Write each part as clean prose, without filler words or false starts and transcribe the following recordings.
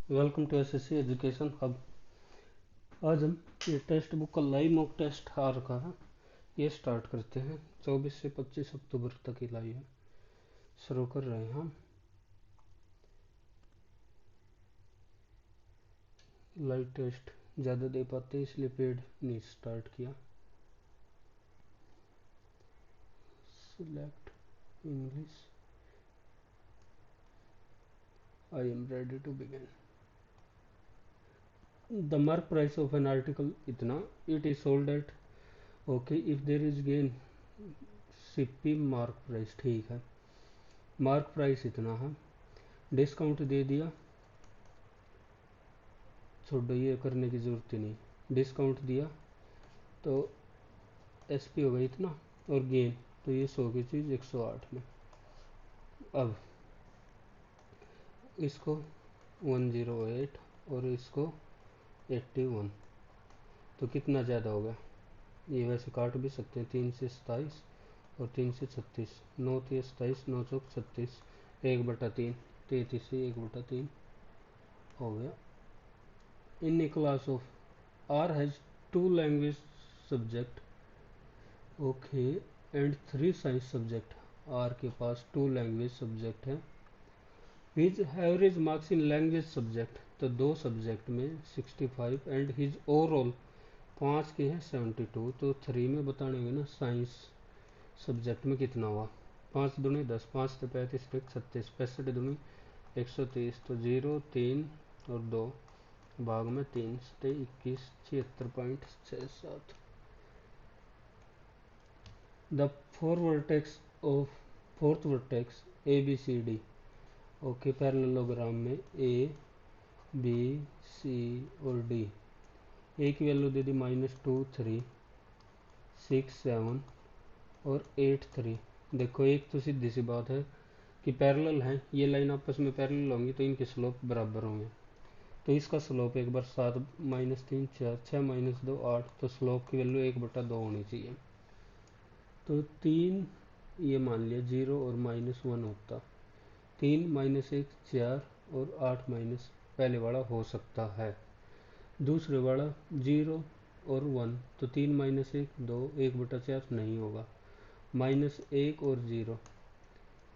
Welcome to SSC education hub. आज हम ये टेक्स्ट बुक का लाइव मॉक टेस्ट आ रखा है, ये स्टार्ट करते हैं। 24 से 25 अक्टूबर तक की लाइव शुरू कर रहे हैं हम। लाइव टेस्ट ज़्यादा दे पाते इसलिए पेड नहीं स्टार्ट किया। Select English. I am ready to begin. The mark price of an article इतना, it is sold at, okay if there is gain CP mark price, ठीक है। मार्क प्राइस इतना है, डिस्काउंट दे दिया, छोड़ो ये करने की जरूरत ही नहीं। डिस्काउंट दिया तो एसपी हो गई इतना, और गेन तो ये 100 की चीज़ 108 में। अब इसको 108 और इसको 81, तो कितना ज़्यादा हो गया। ये वैसे काट भी सकते हैं, 3 से 27 और 3 से 36, 9 3 27, 9 चौक 36, 1/3, 33 से 1/3 हो गया। In a class of R has 2 language subject, okay, and 3 science subject. R के पास 2 लैंग्वेज सब्जेक्ट है। His average marks in language subject, तो 2 सब्जेक्ट में 65, एंड हिज ओवरऑल 5 के हैं 72, तो 3 में बताने होंगे ना साइंस सब्जेक्ट में कितना हुआ। 5 दूनी 10, 5 से 35, 36, 65 दूनी 130, तो 0 3 और 2 भाग में 3 से 21, 76.67। The four vertex of fourth vertex A B C D, okay, parallelogram में ए बी सी और डी। ए की वैल्यू दे दी -2 3 6 7 और 8 3। देखो एक तो सीधी सी बात है कि पैरेलल हैं, ये लाइन आपस में पैरेलल होंगी तो इनके स्लोप बराबर होंगे। तो इसका स्लोप एक बार 7 -3 4, 6 -2 8, तो स्लोप की वैल्यू 1/2 होनी चाहिए। तो 3 ये मान लिया 0 और -1 होता, 3 -1 4 और 8 माइनस, पहले वाला हो सकता है। दूसरे वाला 0 और 1, तो 3 -1 2, 1/4 नहीं होगा। -1 और 0,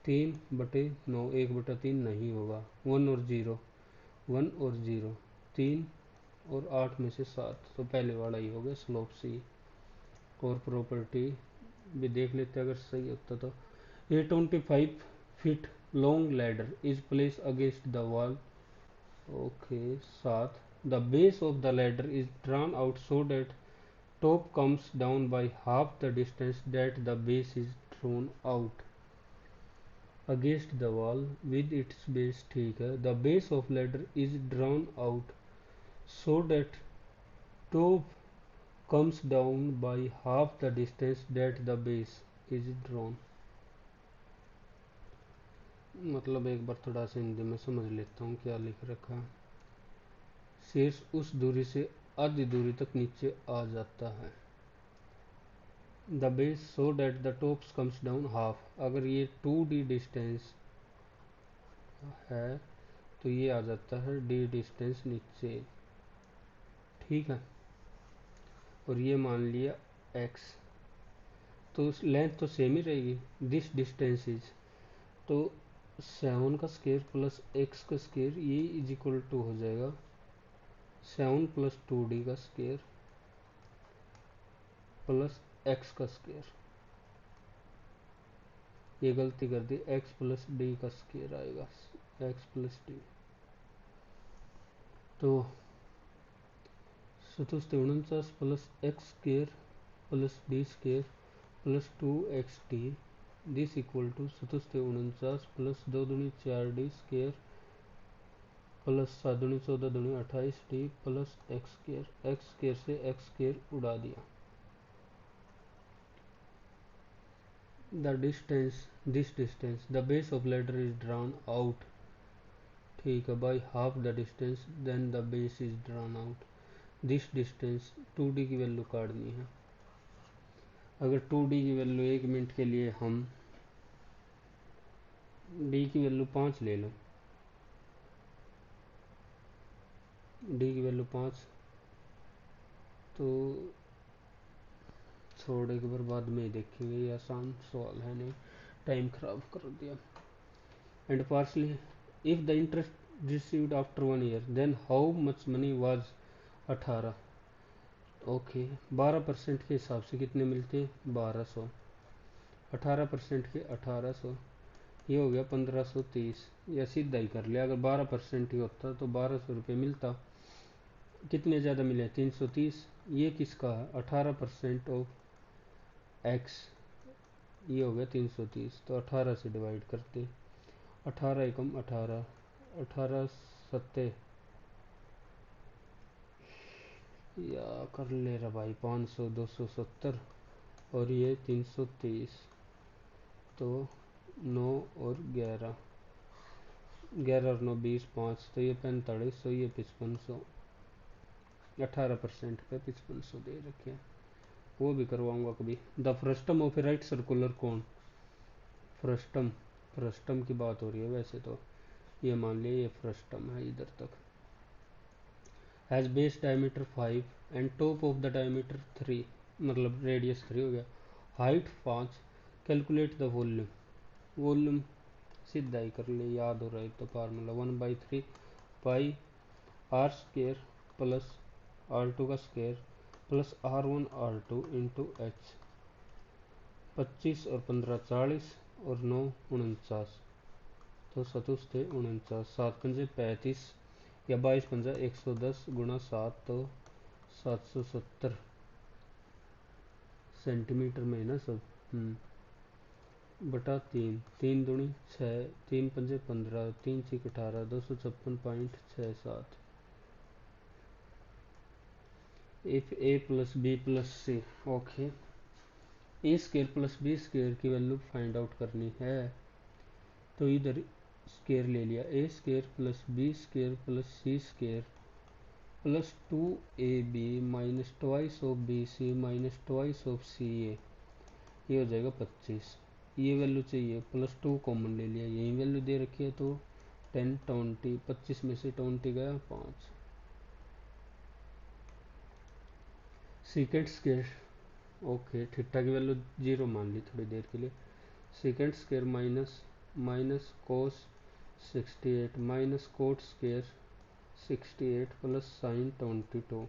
3/9, 1/3 नहीं होगा। 1 और 0, 1 और 0, 3 और 8 में से 7, तो पहले वाला ही हो गया स्लोप सी। और प्रॉपर्टी भी देख लेते अगर सही होता तो। ए 25 feet long ladder is place against the wall, okay 7। The base of the ladder is drawn out so that top comes down by half the distance that the base is drawn out against the wall with its base, ठीक है। the base of ladder is drawn out so that top comes down by half the distance that the base is drawn, मतलब एक बार थोड़ा सा हिंदी में समझ लेता हूँ क्या लिख रखा है। शीर्ष उस दूरी से आधी दूरी तक नीचे आ जाता है। The base so that the tops comes down half, अगर ये 2d डिस्टेंस है तो ये आ जाता है d डिस्टेंस नीचे, ठीक है। और ये मान लिया x, तो लेंथ तो सेम ही रहेगी। दिस डिस्टेंस इज, तो 7 का स्क्वायर प्लस x का स्क्वायर, ये इज इक्वल टू हो जाएगा 7 + 2d का स्क्वायर प्लस x का स्क्वायर। ये गलती कर दी, x + d का स्क्वायर आएगा, x + d। तो 749 plus x square plus d square plus 2xt, this equal to 749 plus 2 दूनी 4d स्क्वायर प्लस 7 दूनी 14 दूनी 28d plus x square. x square से x स्क्वायर उड़ा दिया। The distance, this distance, the base of ladder is drawn out, ठीक है, by half the distance then the base is drawn out. This distance 2d की value काटनी है। अगर 2d की वैल्यू 1 मिनट के लिए हम d की वैल्यू 5 ले लो, डी की वैल्यू 5, तो छोड़ एक बार बाद में ही देखेंगे, ये आसान सवाल है नहीं, टाइम खराब कर दिया। And partly if the interest received after 1 year then how much money was 18। Okay, 12% के हिसाब से कितने मिलते हैं, 1200, 18% के 1800, ये हो गया 1530, या सीधा ही कर लिया, अगर 12% ही होता तो 1200 रुपये मिलता, कितने ज़्यादा मिले 330, ये किसका है 18% ऑफ एक्स, ये हो गया 330, तो 18 से डिवाइड करते, 18 एकम 18, 18 सत्ते, या कर ले रहा भाई 500, 270 और ये 330, तो 9 और 11, 11 और 9 20, 5, तो ये 4500, ये 5500, 18% पे 5500 दे रखे हैं, वो भी करवाऊंगा कभी। The frustum of A right circular cone, frustum, frustum की बात हो रही है वैसे तो, ये मान लिया ये फ्रस्टम है इधर तक, has base diameter 5 and top of the diameter 3, मतलब रेडियस 3 हो गया, height 5, calculate the volume, volume सीधा ही कर ले, याद हो रहा है तो formula 1/3 pi R square plus R2 का square plus R1 R2 into H, 25 और 15 40 और 9 49, तो 7 49, 7×5 = 35, या 22 × 110 गुणा 7, तो 770 सेंटीमीटर में है ना सब, बटा 3, 3 दूनी 6, 3 पंजे 15, 3 छीक 18, 256.67। If A plus B plus C, okay, A square plus B square की वैल्यू फाइंड आउट करनी है, तो इधर स्क्वायर ले लिया, A square plus B square plus C square plus 2ab minus twice of B C minus twice of C A, ये हो जाएगा 25, ये वैल्यू चाहिए, प्लस 2 कॉमन ले लिया, यही वैल्यू दे रखी है, तो 10 20, 25 में से 20 गया 5, सेकेंड स्क्वायर, ओके, थीटा की वैल्यू 0 मान ली थोड़ी देर के लिए, second square minus minus cos 68 minus cot square 68 plus sine 22,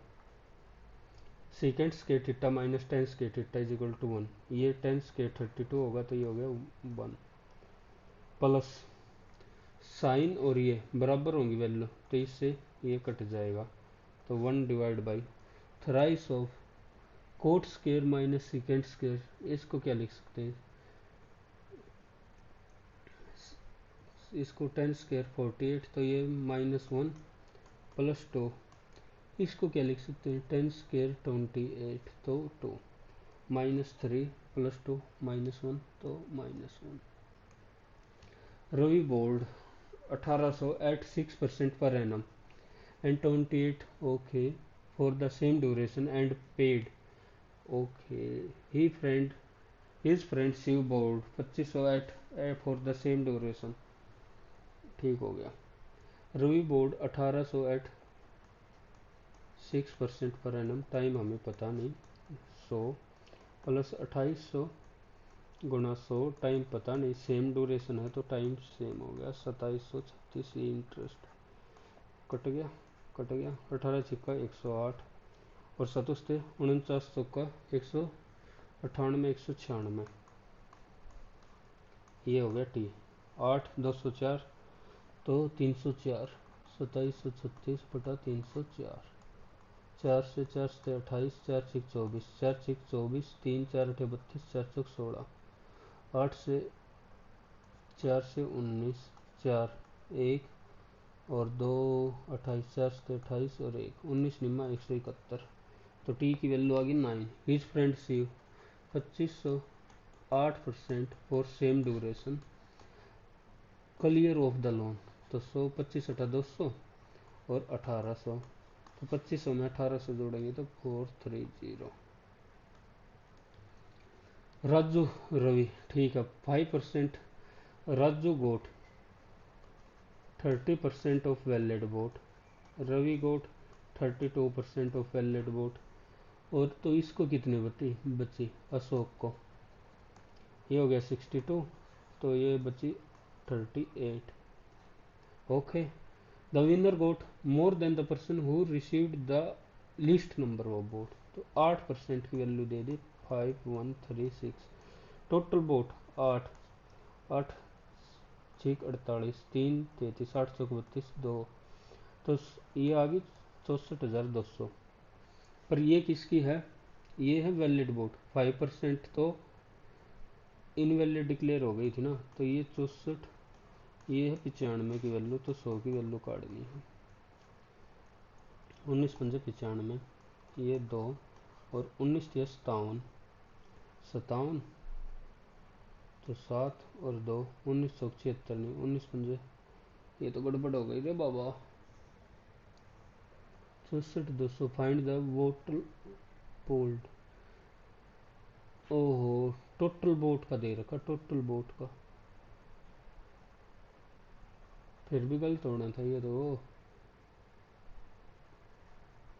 second square theta minus tan square theta is equal to 1, ये 10 स्क्वायर 32 होगा, तो ये हो गया 1, प्लस साइन और ये बराबर होंगी वैल्यू, तो इससे ये कट जाएगा, तो 1 divide by thrice of coat square minus second square, इसको क्या लिख सकते हैं, इसको 10 स्क्वायर 48, तो ये -1 प्लस 2, इसको क्या लिख सकते हैं 10 स्क्वायर 28, तो 2, -3 प्लस 2 -1, तो -1। Ravi board 1800 at 6% per annum and 28, okay, for the same duration and paid, okay, he friend his friend Shiv borrowed 2500 at for the same duration, ठीक हो गया। Ravi board 1800 at 6% per annum, time हमें पता नहीं, 100 प्लस 2800 गुणा 100, time पता नहीं, सेम ड्यूरेशन है तो टाइम सेम हो गया, 2736, ये इंटरेस्ट कट गया, कट गया, 18 छिक्का 108 और 7 49 चौका 198 196, ये हो गया टी, 8 204, तो 304, 2736 बटा 304, 4 से 4 से 28, 4 छिक 24, 4 छिक 24, 3 4 8 32, 4 चौक 16, 8 से 4 से 19, 4 1 और 2 28, 4 से 28 और 1 19 निम्मा 171, तो टी की वैल्यू आ गई 9। हिज फ्रेंड सीव 2500 8% for same duration, clear off the loan, तो 100 25 अठा 200 और 1800, तो 2500 में 1800 जोड़ेंगे तो 430। राजू रवि, ठीक है, 5% Raju got 30% of valid vote, Ravi got 32% of valid vote. और तो इसको कितनी बची अशोक को, ये हो गया 62, तो ये बची 38। Okay, the winner got more than the person who received the least number of vote. तो 8% की वैल्यू दे दी, 5136। टोटल वोट 8, 8 6 48, 3 33, 8 चौक 32, 2, तो ये आ गई 64,200। पर ये किसकी है, ये है वैलिड वोट। 5% तो इनवैलिड डिक्लेयर हो गई थी ना, तो ये 64, ये है 95 की वैल्यू, तो 100 की वैल्यू काटनी है। 19 पंजे 95, ये 2, और 19 थे 57, 57 तो 7 और 2, 19 चौक 76 नहीं, 19 पंजे, ये तो गड़बड़ हो गई रे बाबा। 64,200 फाइंड द वोट पोल्ड। ओहो, टोटल वोट का दे रखा, टोटल वोट का, फिर भी गलत होना था ये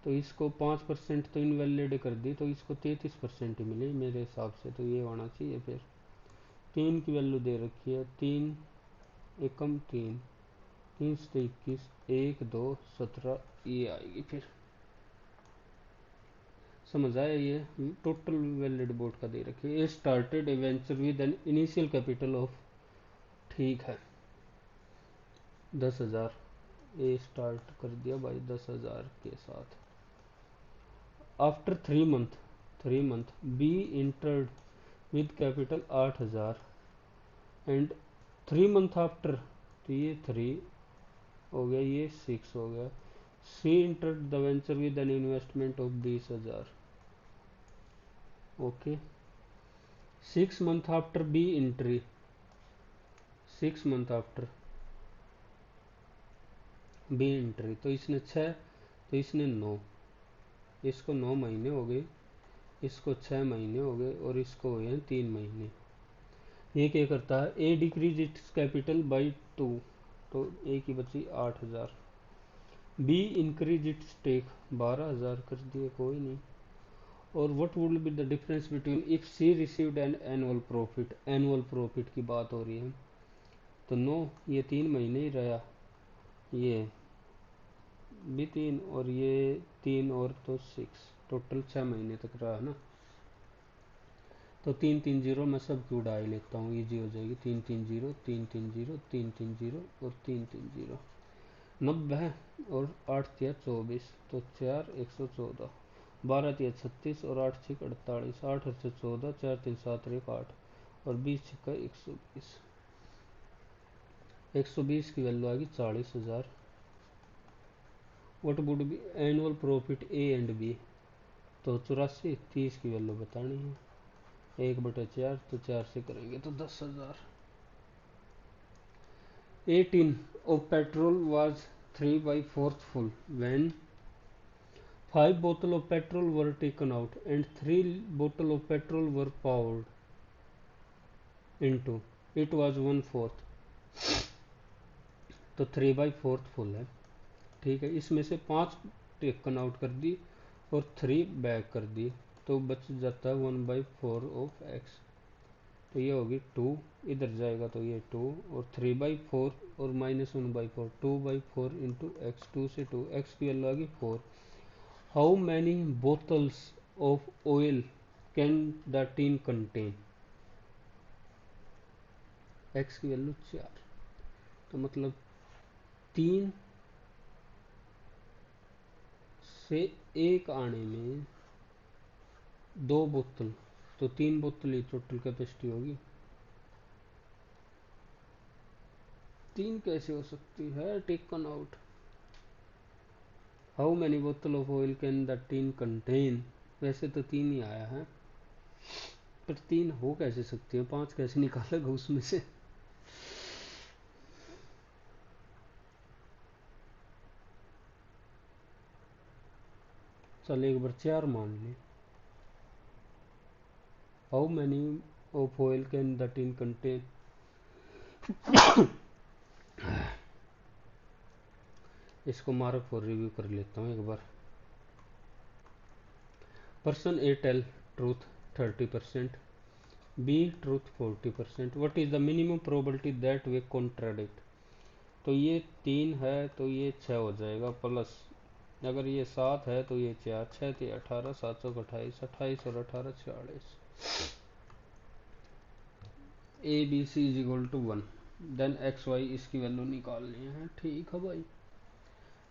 तो इसको 5% तो इनवैलिड कर दी, तो इसको 33% ही मिली मेरे हिसाब से, तो ये होना चाहिए। फिर 3 की वैल्यू दे रखी है, 3 एकम 3, 3 से 21, 1 2 17, ये आएगी। फिर समझ आया, ये टोटल वैलिड वोट का दे रखी है। Started A venture with an initial capital of, ठीक है, 10,000। ये स्टार्ट कर दिया भाई 10,000 के साथ। After 3 month B entered with capital 8,000 and 3 month after, तो ये 3 हो गया, ये 6 हो गया। C entered the venture with an investment of 20,000। Okay, 6 month after B entry, 6 month after B entry, तो इसने 6, तो इसने 9, इसको 9 महीने हो गए, इसको 6 महीने हो गए, और इसको हुए हैं 3 महीने। ये क्या करता है, ए डिक्रीज इट्स कैपिटल बाई 2, तो ए की बची 8,000। बी इंक्रीज इट्स स्टेक, 12,000 कर दिए, कोई नहीं। और what would be the difference between if C received an annual profit, annual profit की बात हो रही है, तो 9, ये 3 महीने ही रहा, ये भी 3, और ये 3 और तो 6, टोटल 6 महीने तक रहा ना। तो 3 3 0 मैं सब की उड़ा लेता हूँ, ईजी हो जाएगी। 3 3 0, 3 3 0, 3 3 0 और 3 3 0, 90, और 8 तिया 24, तो 4 114, 12 तिया 36, और 8 6 48, 8 8 14, 4 3 7 1 8, और 20 6 120। 120 की वैल्यू आ गई 40,000। What would be annual profit A and B, तो 84, 30 की वैल्यू बतानी है, 1/4, तो 4 से करेंगे तो 10,000। 18 of petrol was 3/4 full when 5 bottles of petrol were taken out and 3 bottles of petrol were poured into it was 1/4, तो 3/4 फुल है। ठीक है, इसमें से 5 टेकन आउट कर दी और 3 बैक कर दी, तो बच जाता है 1/4 ऑफ एक्स, तो ये होगी 2, इधर जाएगा तो ये 2, और 3/4 और -1/4, 2/4 इंटू एक्स, 2 से 2, एक्स की वैल्यू आ गई 4। How many bottles of oil can the tin contain, x की वैल्यू 4, तो मतलब 3 से 1 आने में 2 बोतल, तो 3 बोतल ही टोटल कैपेसिटी होगी। 3 कैसे हो सकती है टेकन आउट, हाउ मैनी बोतल of oil can the tin contain, वैसे तो 3 ही आया है, पर 3 हो कैसे सकती है, 5 कैसे निकालेगा उसमें से। चल एक बार 4 मान ली। How many of oil can the tin contain, इसको मार्क फॉर रिव्यू कर लेता हूँ एक बार। Person A tell truth 30%, B truth 40%, what is the minimum probability that they contradict. तो ये 3 है तो ये 6 हो जाएगा, प्लस अगर ये 7 है तो ये 4, 6 3 18, 7 7 28, 28 और 18 46। A B C is equal to 1, then X Y इसकी वैल्यू निकालनी है। ठीक है भाई,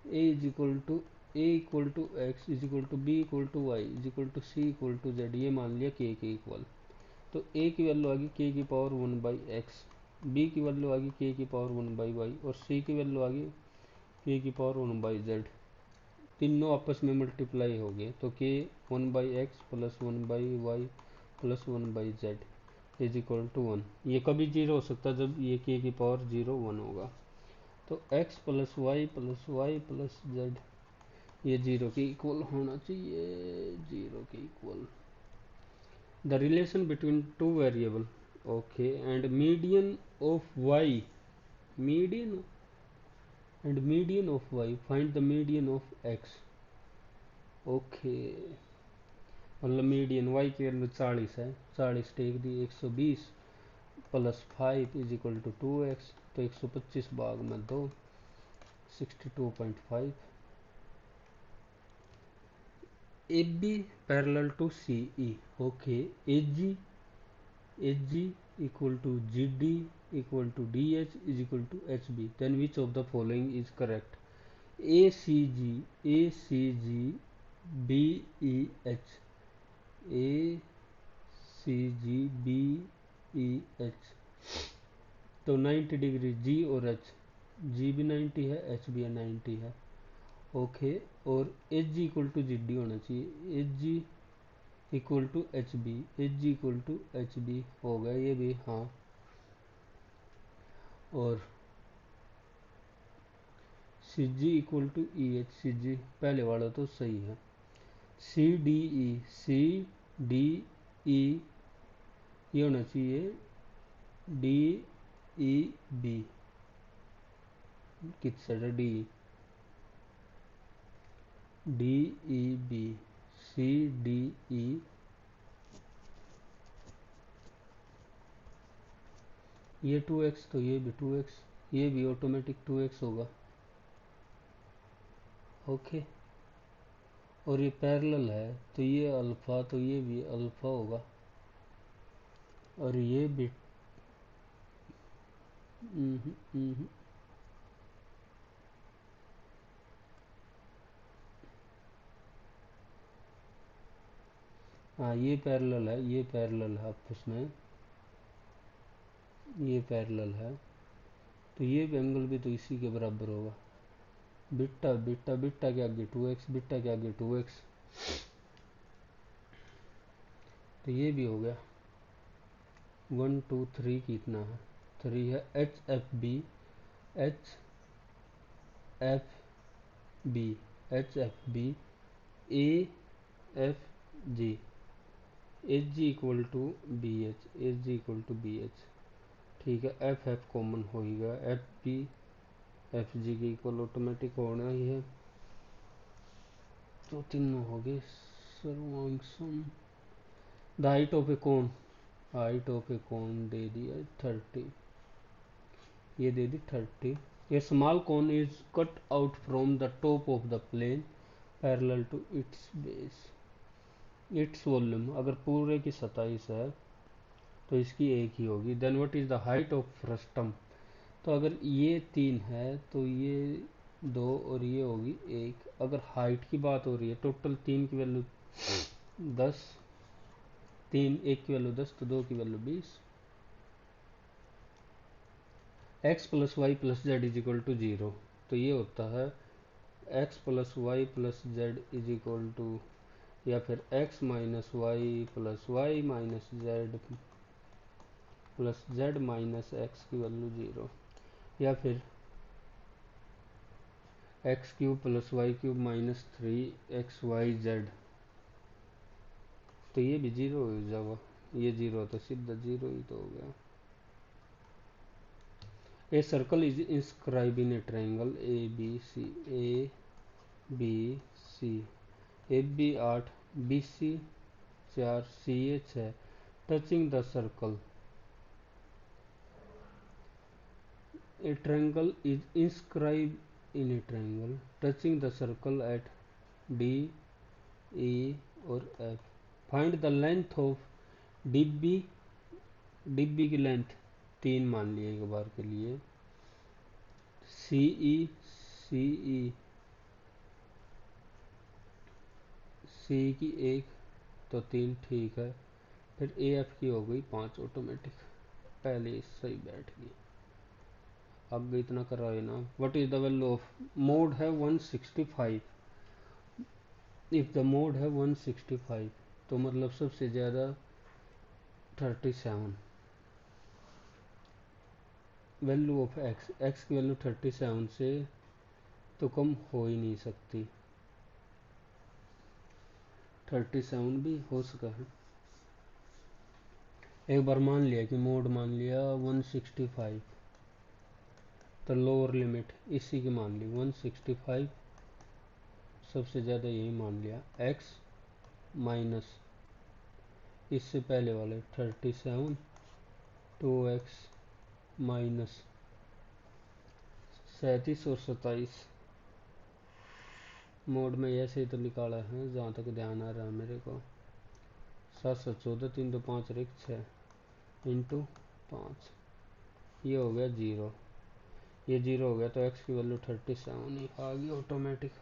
A is equal to A equal to X is equal to B equal to Y is equal to C equal to Z, ये मान लिया के इक्वल। तो ए की वैल्यू आ गई के की पावर 1 बाई एक्स, बी की वैल्यू आ गई के की पावर 1 बाई वाई और सी की वैल्यू आ गई के की पावर 1 बाई जेड। तीनों आपस में मल्टीप्लाई हो गए तो के 1 by x plus 1 by y plus 1 by z is equal to 1। ये कभी जीरो हो सकता है जब ये के की पावर 0 1 होगा। तो x plus y plus z ये 0 के इक्वल होना चाहिए, 0 के equal. The relation between two variable, okay, and median of y, median and median of y, find the median of x। Okay, मतलब मीडियन y की value 40 है, 40 take the 120 प्लस 5 is equal to 2x, तो 125 भाग में 2 62.5। A B parallel to C E, okay, AG equal to GD equal to DH is equal to HB, then which of the following is correct? ACG BEH, ACG BEH, तो 90 degree G और H, G भी 90 है H भी 90 है, okay. और H G equal to G D होना चाहिए, H G equal to H B, H G equal to H B हो गया ये भी, हाँ। और C G equal to E H, C G पहले वाला तो सही है। सी डी ई ये होना चाहिए डी ई बी, किस साइड है D, D E B, C D E, ये 2x तो ये भी 2x, ये भी ऑटोमेटिक 2x होगा, ओके। और ये पैरेलल है तो ये अल्फा, तो ये भी अल्फा होगा, और ये भी हम्म, हम्म, हाँ ये पैरेलल है, ये पैरेलल है आपस में, ये पैरेलल है तो ये एंगल भी तो इसी के बराबर होगा। बीटा बीटा बीटा के आगे 2x, बीटा के आगे 2x, तो ये भी हो गया। 1 2 3 कितना है, 3 है। H F B, H F B, H F B, A F G, H G equal to B H, H G equal to B H, ठीक है। एफ एफ कॉमन हो ही गया, एफ बी एफ जी के equal automatic होना ही है, तो तीनों हो गए। सर्वांशम, the height of a cone, height of a cone दे दिया 30, ये दे दी 30। A small cone is cut out from the top of the plane parallel to its base, its volume, अगर पूरे की 27 है तो इसकी एक ही होगी। Then what is the height of frustum, तो अगर ये 3 है तो ये 2 और ये होगी 1। अगर हाइट की बात हो रही है, टोटल 3 की वैल्यू 10, 3 1 की वैल्यू 10 तो 2 की value 20। X plus y plus z is equal to 0, तो ये होता है x plus y plus z is equal to, या फिर x minus y minus z plus z minus x की वैल्यू 0, या फिर x cube plus y cube minus 3xyz, तो ये भी 0 हो जाएगा, ये 0 तो सीधा 0 ही तो हो गया। A circle is inscribe in a triangle A B C, A B C, A B 8 BC 4, CA 6, touching the circle. A triangle is inscribed in a triangle touching the circle at D, E और F. Find the length of DB. DB की length 3 मान लिए एक बार के लिए. CE की 1 तो 3 ठीक है. फिर AF की हो गई 5 ऑटोमेटिक. पहले सही बैठ गई. अब इतना कराए ना. What is the value of mode है 165. इफ द मोड है 165 तो मतलब सबसे ज्यादा 37. वैल्यू ऑफ एक्स की वैल्यू 37 से तो कम हो ही नहीं सकती. 37 भी हो सका है. एक बार मान लिया कि मोड मान लिया 165 तो लोअर लिमिट इसी की मान ली 165. सबसे ज़्यादा यही मान लिया. x माइनस इससे पहले वाले 37 2x माइनस 37 और 27 मोड में ऐसे ही तो निकाला है जहाँ तक ध्यान आ रहा है मेरे को. 7 7 14 3 2 5 और 1 6 इंटू 5. ये हो गया 0. ये 0 हो गया तो x की वैल्यू 37 ही आ गई automatic.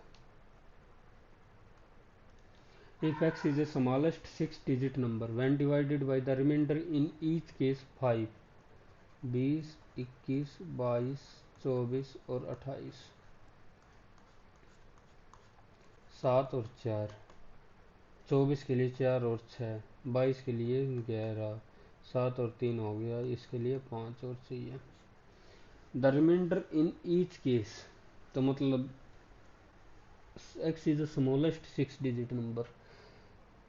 If x is the smallest 6-digit number when divided by the remainder in each case 5, 20, 21, 22, 24 और 28. 7 और 4. 24 के लिए 4 और 6. 22 के लिए 11. 7 और 3 हो गया. इसके लिए 5 और चाहिए. The remainder in each case तो मतलब x is the smallest 6-digit number.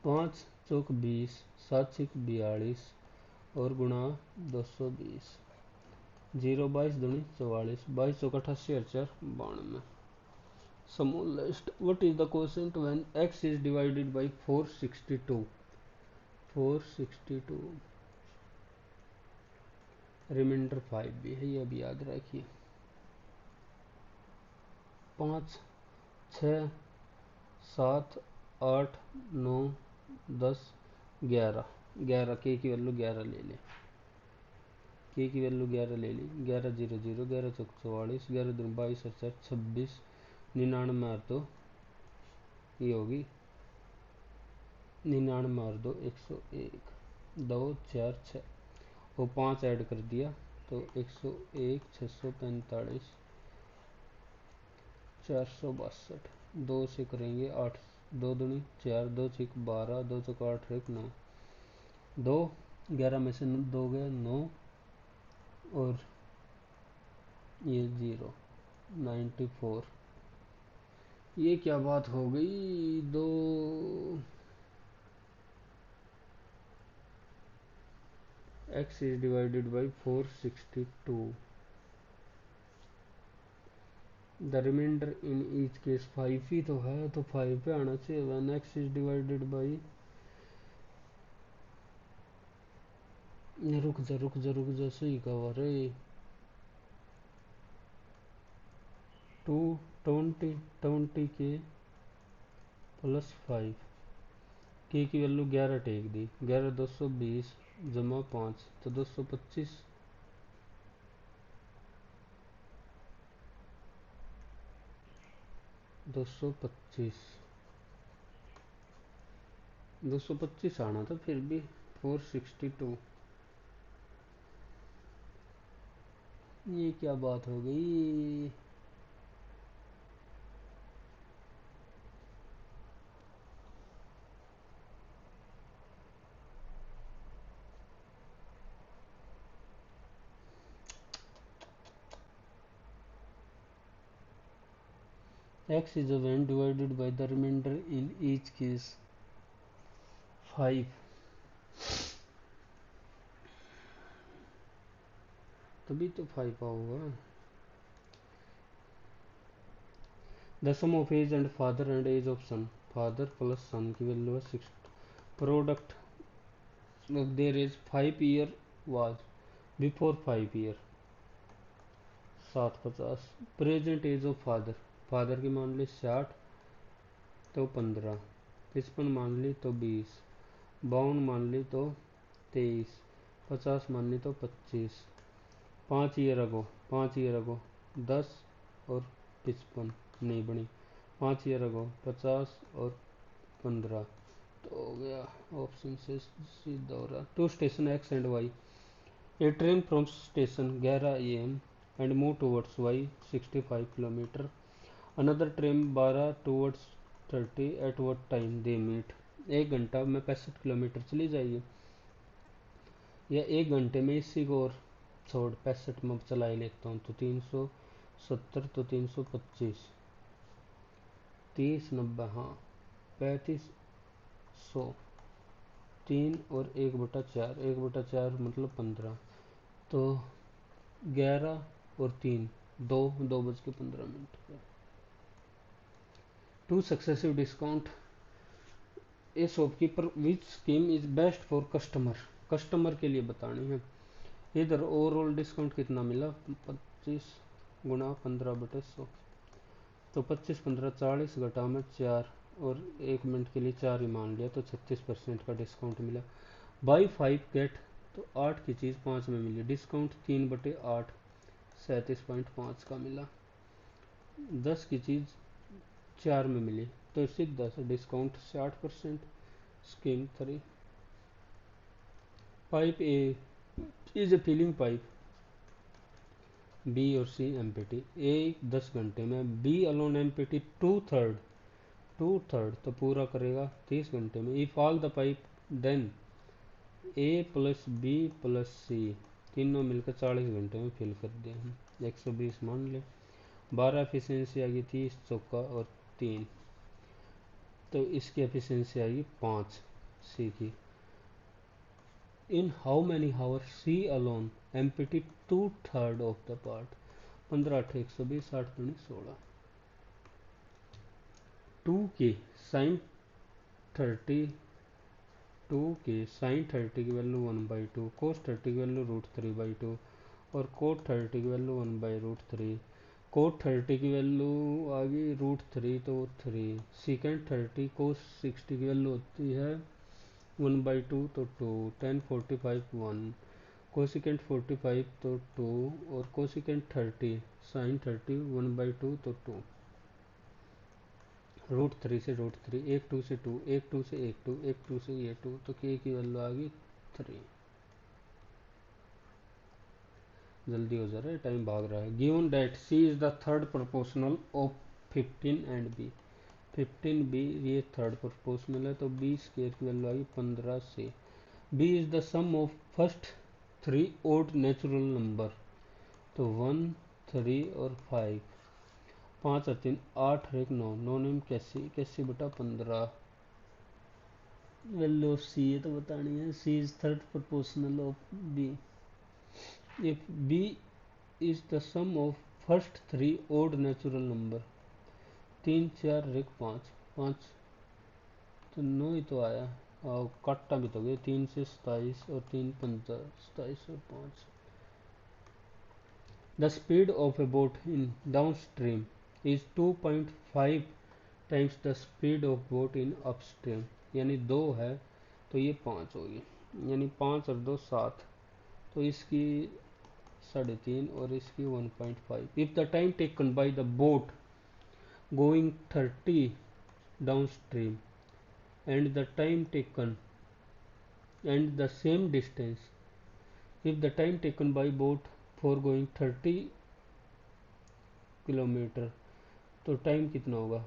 5 चौक 20, 7 छिक 42 और गुणा 220. 0 22 दूनी 44. 22 चौक 88 और 4 92. Smallest. What is the quotient when x is divided by 462. 462. Remainder 5 भी है, ये अभी याद रखिए. 5 6 7 8 9 10 11. 11 के की वैल्यू 11 ले ले. के की वैल्यू 11 ले ली. 11 0 0 11 चौक 44 11 दूनी 22 और 4 26. 99 मार दो ये होगी 99 मार दो 101 2 4 6 वो 5 ऐड कर दिया तो 101 645 462. 2 से करेंगे 8. 2 दूनी 4 2 6 12 2 चौक 8 1 9 2 11 में से 2 गया 9 और ये 0 94. ये क्या बात हो गई. 2 x is divided by 462. The remainder in each case 5 ही तो है तो 5 पे आना चाहिए. when x is divided by रुक जा सही कहा रे. 220 के प्लस 5 के की वैल्यू 11 टेक दी. 11 220 जमा 5 तो 225. 225 आना था फिर भी 462. ये क्या बात हो गई. x is when divided by the remainder in each case 5. तभी तो 5 होगा. The sum of age and father and age of son, father plus son की वैल्यू है 6, product of their age 5 year was before 5 year 750, present age of father, father की मान ली 60 तो 15, 55 मान ली तो 20, 52 मान ली तो 23, 50 मान ली तो 25, 5 ईयर अगो 10 और 55 नहीं बनी, 5 ईयर अगो 50 और 15, तो हो गया ऑप्शन से सीधा हो रहा। Two station x and y, a train from station 11 AM and move towards y 65 kilometre, another train 12 towards 30, at what time they meet. 1 घंटा में 65 किलोमीटर चली जाएगी, या 1 घंटे में इसी को और छोड़ 65 में चला ही लेता हूँ, तो 370 तो 325, 30 90 हाँ 3500, 3 और 1/4, 1/4 मतलब 15, तो 11 और 3 2:15। Two successive discount, A shopkeeper which scheme is best for customer, customer के लिए बतानी है। इधर ओवरऑल डिस्काउंट कितना मिला, 25 गुणा 15/100, तो 25 15 40 घटा में 4 और 1 मिनट के लिए 4 ही मान लिया, तो 36% का डिस्काउंट मिला। बाई 5 गेट, तो 8 की चीज़ 5 में मिली, डिस्काउंट 3/8 37.5 का मिला। 10 की चीज़ 4 में मिली, तो सीधा सा discount 60%। Scheme 3, pipe A is a filling pipe, B और सी एम्पिटी, ए 10 घंटे में, बी अलोन एम्पिटी 2/3 तो पूरा करेगा 30 घंटे में। If all the pipe then A plus B plus C तीनों मिलकर 40 घंटे में फिल कर दिए हम, 120 मान ले। 12 एफिशिएंसी आएगी 30 चौका और 3, तो इसकी एफिशिएंसी आएगी 5 सी की। In how many hour C alone empty 2/3 of the part, 15 8 120 8 दूनी 16। 2 के साइन 30, 2 के साइन 30 की वैल्यू 1/2, कोस 30 की वैल्यू √3/2 और कोट 30 की वैल्यू 1/√3। कोट 30 की वैल्यू आ गई √3 तो 3, सीकेंड 30 कोस 60 की वैल्यू होती है 1/2 तो 2, टेन 45 1, कोसिकेंट 45 तो 2 और कोसिकेंट 30 साइन 30 1/2 तो 2, √3 से √3, 1 2 से 2, 1 2 से 1 2, 1 2 से ये 2, तो के की वैल्यू आ गई 3। जल्दी हो जा रहा है, टाइम भाग रहा है। Given that C is the third proportional of 15 and B, 15 B ये थर्ड प्रोपोर्शनल है, तो बी स्क्वायर की वैल्यू आ गई 15 से। B is the sum of first 3 odd natural number, तो 1 3 और 5, 5 और 3 8 और 1 9, 9 नेम 81, 81/15 वैल्यू ऑफ सी है तो बतानी है। C is third proportional of B, if B is the sum of first 3 odd natural number, 3 4 और 1 5, 5 तो 9 ही तो आया, और काटा भी तो गए, 3 से 27 और 3 15 27 और 5। The speed of A boat in down stream is 2.5 times the speed of boat in upstream, यानी 2 है तो ये 5 होगी, यानी 5 और 2 7, तो इसकी 3.5 और इसकी 1.5। If the time taken by the boat going 30 down stream and the time taken and the same distance, if the time taken by boat for going 30 किलोमीटर, तो टाइम कितना होगा,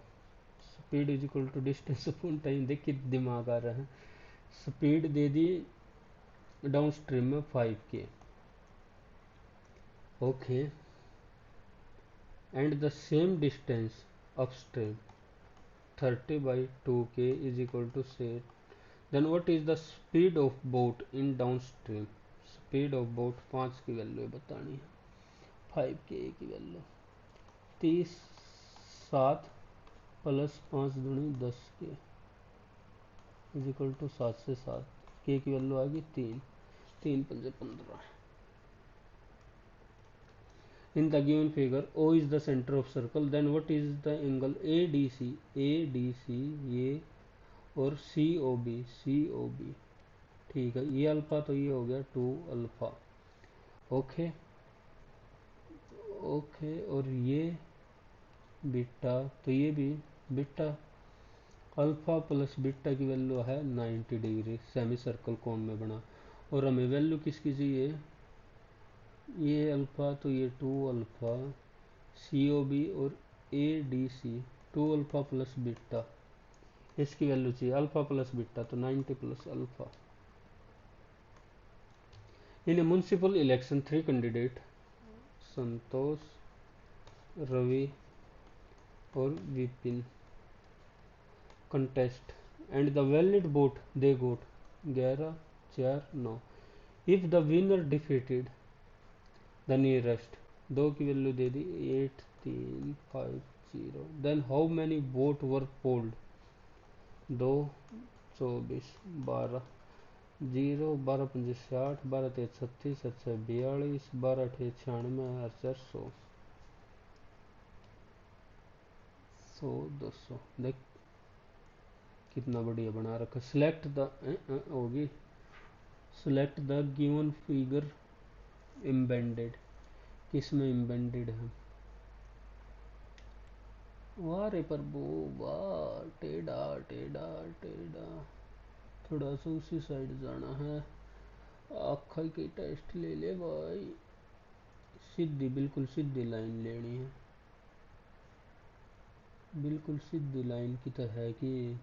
speed is equal to distance upon time. देखिए दिमाग आ रहा है, speed दे दी डाउन स्ट्रीम में 5 के, okay, and the same distance upstream 30/2 is equal to say, then what is the speed of boat in downstream. Speed of boat 5 की वैल्यू बतानी है, 5 के की वैल्यू 30 7 प्लस 5 दूनी 10 के इज इक्वल टू 7 से 7। के की वैल्यू आ गई 3, 3×5 = 15। In the given figure, O is the center of circle. Then what is the angle ADC? ADC ये और COB, COB ठीक है। ये अल्फा तो ये हो गया 2 अल्फा। ओके ओके, और ये बीटा तो ये भी बीटा। अल्फा प्लस बीटा की वैल्यू है 90 डिग्री सेमी सर्कल कोण में बना। और हमें वैल्यू किसकी चाहिए? ये अल्फा तो ये 2 अल्फा, COB और ADC 2 अल्फा प्लस बीटा, इसकी वैल्यू चाहिए अल्फा प्लस बीटा तो 90 प्लस अल्फा। इन ए म्युनिसिपल इलेक्शन 3 कैंडिडेट संतोष, रवि और Vipin contest and the valid vote they got 11 4 9। if the winner defeated the nearest, दो की वैल्यू दे दी 8 3 5 0, then how many vote were polled? 2 24 12 0 12×5 60 12×3 36 7 42 12×8 96 4 100 100 200। देख कितना बढ़िया बना रखा। सिलेक्ट द होगी, select the given figure embedded, किसमें एम्बेडेड है? वाह रे प्रभु वाह, टेढ़ा टेढ़ा टेढ़ा, थोड़ा सा उसी साइड जाना है। आखा की टेस्ट ले ले भाई, सीधी बिल्कुल सीधी लाइन लेनी है, बिल्कुल सीधी लाइन की तरह है कि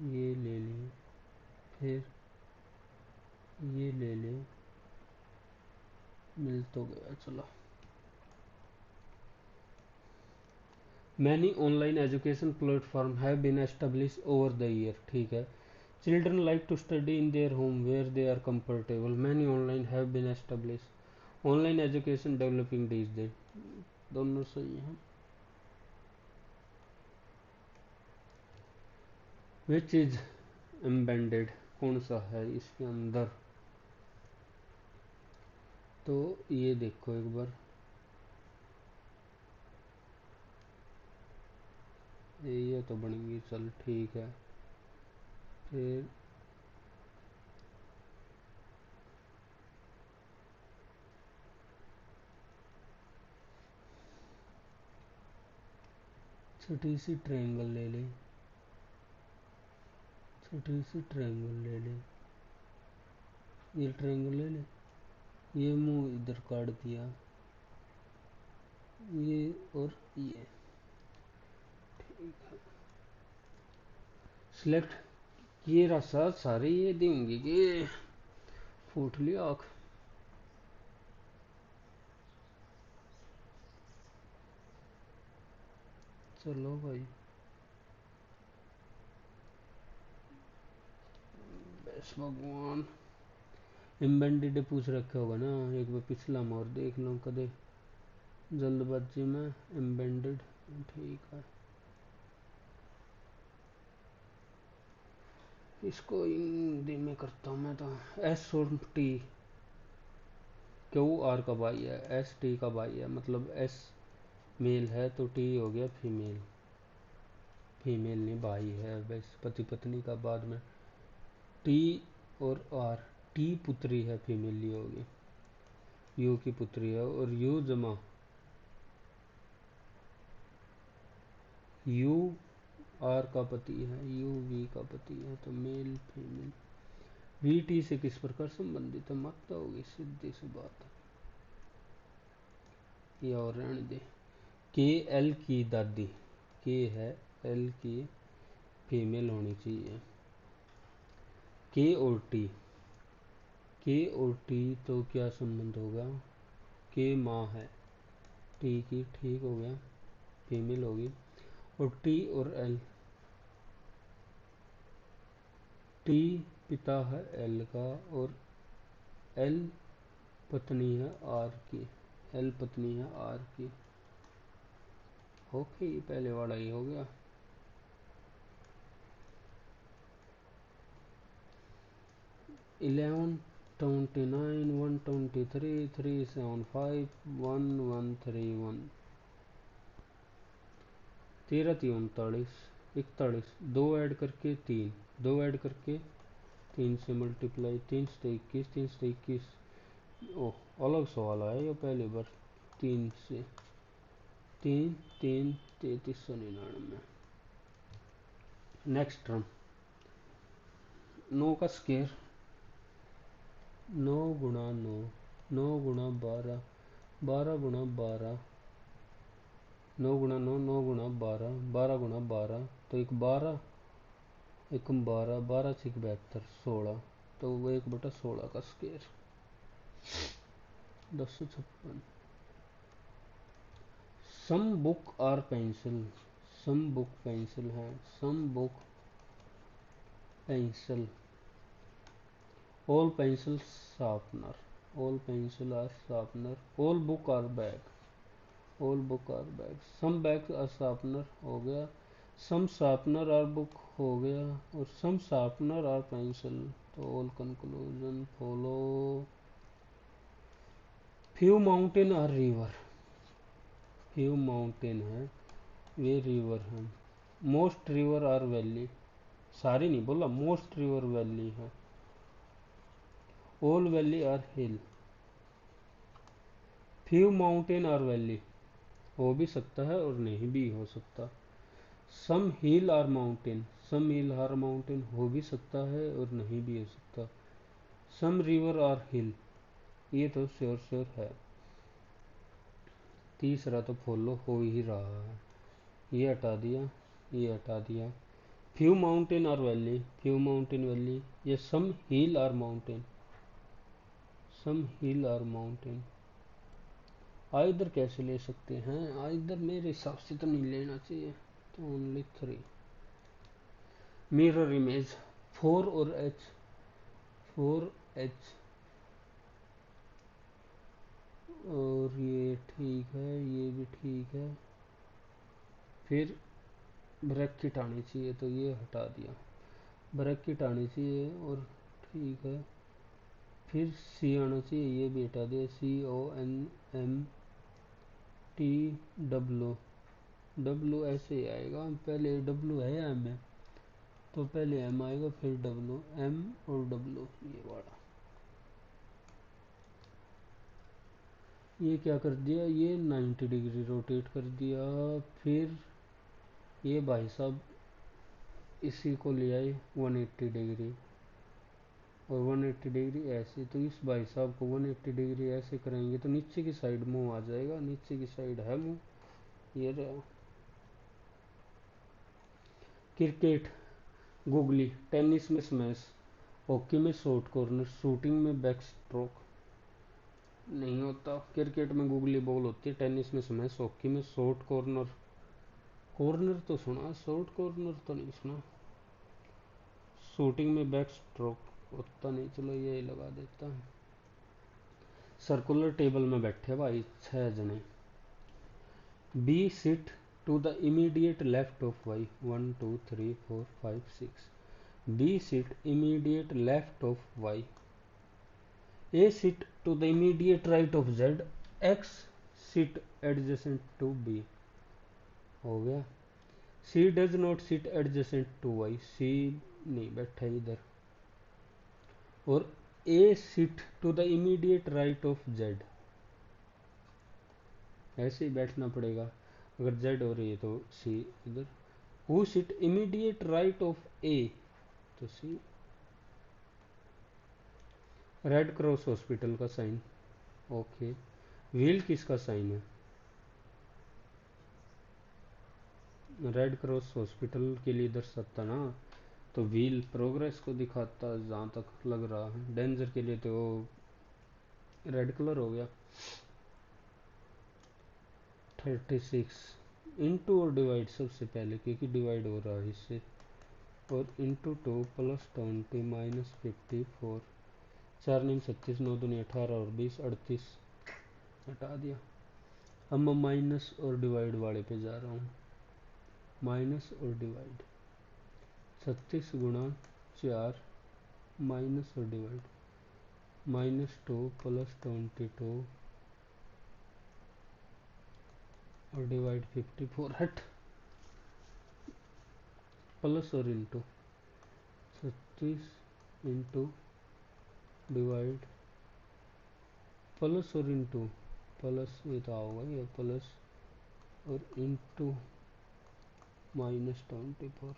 ये ले लें, फिर ये ले लें, मिल तो गया। चलो, many online education platform have been establish over the year, ठीक है। Children like to study in their home where they are comfortable, many online have been establish, online education developing these day, दोनों सही हैं। Which is embedded, कौन सा है इसके अंदर? तो ये देखो एक बार, ये तो बनेगी, चल ठीक है। फिर छोटी सी ट्रायंगल ले ले, छोटी सी ट्रायंगल ले ले, ये ट्रायंगल ले ले, ये मुंह इधर काट दिया, ये और ये ठीक है। सिलेक्ट ये रसा सारे ये देंगे कि फूट लिया आँख। चलो भाई, बस भगवान, एम्बेडेड पूछ रखे होगा ना, एक बार पिछला मोर देख लो कदे जल्दबाजी में। एम्बेडेड ठीक है। इसको हिंदी में करता हूँ मैं तो। एस और टी, क्यू आर का भाई है, एस टी का भाई है, मतलब एस मेल है तो टी हो गया फीमेल, फीमेल नहीं भाई है, बस पति पत्नी का बाद में टी और आर। टी पुत्री है, फीमेल ली होगी, यू की पुत्री है, और यू जमा यू आर का पति है, यू वी का पति है, तो मेल फीमेल। वी टी से किस प्रकार संबंधित है? माता होगी, सीधी सी बात है। या और रहने दे। के एल की दादी, के है, एल की फीमेल होनी चाहिए। के और टी, के और टी तो क्या संबंध होगा? के माँ है, टी की, ठीक हो गया, फीमेल होगी। और टी और एल, टी पिता है एल का और एल पत्नी है आर की, एल पत्नी है आर की। ओके, पहले वाला ही हो गया। 11 29 123 375 1131, 13 39 41, दो ऐड करके तीन, दो ऐड करके तीन से मल्टीप्लाई, 3 से 21, 3 से 21। ओह, अलग सवाल आया ये पहली बार। तीन से तीन, तीन 3399। नेक्स्ट टर्म, 9 का स्केयर, 9 गुणा 9, 9 गुणा 12, 12 गुणा 12, 9 गुणा 9, 9 गुणा 12, 12 गुणा 12, तो एक 12, एक 12, 12 6 72, 16, तो वो 1/16 का square, 1056। Some book are pencil, some book pencil है, some book pencil, all pencil sharpener, all pencil are sharpener, all book are bag, all book are bag, some bag are sharpener हो गया, सम शार्पनर आर बुक हो गया, और some sharpener are pencil, तो all conclusion follow. Few mountain are river, few mountain है, ये river है। Most river are valley, सारी नहीं बोला, मोस्ट रिवर वैली है। All valley are hill, few mountain are valley, हो भी सकता है और नहीं भी हो सकता। Some hill are mountain, some hill are mountain, हो भी सकता है और नहीं भी हो सकता। सम रिवर आर हिल, ये तो श्योर श्योर है। तीसरा तो फॉलो हो ही रहा है, ये हटा दिया, ये हटा दिया। Few mountain are valley, few mountain valley, ये some hill are mountain, some hill are mountain. Either कैसे ले सकते हैं, आइदर मेरे हिसाब से तो नहीं लेना चाहिए, तो ओनली 3। मिरर इमेज, 4 और एच, 4h, और ये ठीक है, ये भी ठीक है। फिर ब्रैकेट आनी चाहिए, तो ये हटा दिया, ब्रैकेट आनी चाहिए, और ठीक है। फिर सी आना चाहिए, ये भी हटा दिया, CONMT, डब्लू ऐसे ही आएगा, पहले डब्लू है एम है, तो पहले एम आएगा फिर डब्लू, एम और डब्लू, ये वाला। ये क्या कर दिया, ये 90 डिग्री रोटेट कर दिया। फिर ये भाई साहब इसी को ले आए 180 डिग्री, और 180 डिग्री ऐसे, तो इस भाई साहब को 180 डिग्री ऐसे करेंगे तो नीचे की साइड मुंह आ जाएगा, नीचे की साइड है मुंह, ये रहा। क्रिकेट, गुगली, टेनिस में स्मैश, हॉकी में शॉर्ट कॉर्नर, शूटिंग में बैक स्ट्रोक। नहीं होता, क्रिकेट में गुगली बॉल होती है, टेनिस में स्मैश, हॉकी में शॉर्ट कॉर्नर। कॉर्नर तो सुना, शॉर्ट कॉर्नर तो नहीं सुना। शूटिंग में बैक स्ट्रोक होता नहीं, चलो यही लगा देता है। सर्कुलर टेबल में बैठे भाई 6 जने। B sit to the immediate left of Y, 1 2 3 4 5 6। B sit immediate left of Y, A sit to the immediate right of Z, X sit adjacent to B, हो गया। C does not sit adjacent to Y, C नहीं बैठा इधर। और A sit to the immediate right of Z, ऐसे ही बैठना पड़ेगा, अगर जेड हो रही है तो सी इधर। Who sit immediate right of A, तो सी। रेड क्रॉस हॉस्पिटल का साइन, ओके। व्हील किसका साइन है, रेड क्रॉस हॉस्पिटल के लिए दर्शाता ना, तो व्हील प्रोग्रेस को दिखाता जहाँ तक लग रहा है। डेंजर के लिए तो रेड कलर हो गया। 36 इंटू और डिवाइड सबसे पहले क्योंकि डिवाइड हो रहा है इससे, और इंटू 2 प्लस 20 माइनस 54, 4 9 36, 9 दूनी 18 और 20 38, हटा दिया। अब मैं माइनस और डिवाइड वाले पे जा रहा हूँ, माइनस और डिवाइड 36 गुणा 4 माइनस और डिवाइड -2 प्लस 22 और डिवाइड 54, हट प्लस और इंटू 36 इंटू डिवाइड प्लस और इंटू प्लस ये तो होगा ये प्लस और इंटू -24,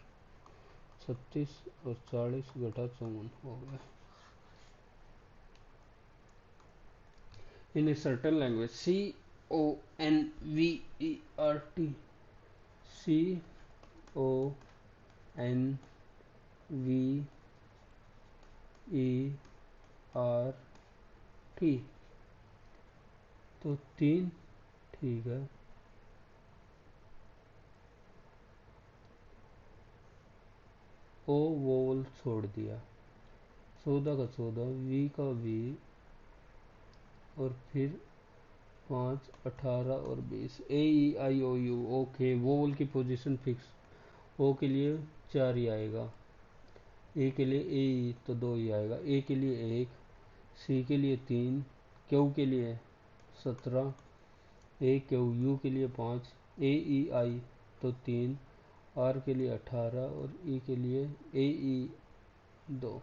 36 और 40 घटा 54 हो गया। In a certain language, CONVERT, CONVERT, तो 3 ठीक है। ओ वोवल छोड़ दिया, 14 का 14, वी का वी, और फिर 5 18 और 20, AEIOU। ओके, वोवल की पोजीशन फिक्स, ओ के लिए 4 ही आएगा, ए के लिए ए तो 2 ही आएगा, ए के लिए 1, सी के लिए 3, क्यू के लिए 17, ए क्यू, यू के लिए 5, ए ई आई तो 3, आर के लिए 18 और ई के लिए ए ई 2,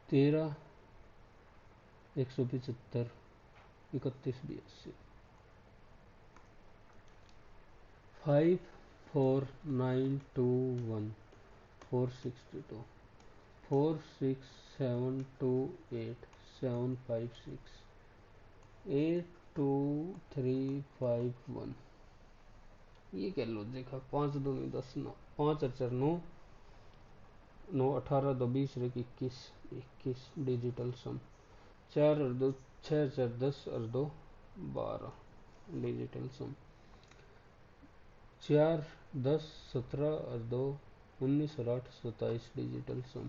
13 175 31 82, 5 4 9 2 1 462, 4 6 7 2 8 7 5 6 8 2 3 5 1। ये क्या लॉजिक है? 5 दूनी 10, 9 5 4 9 9 18 2 20 21 21 डिजिटल सम, 4 और 2 6 4 10 और 2 12 डिजिटल सम, 4 10 17 और 2 19 और 8 27 डिजिटल सम।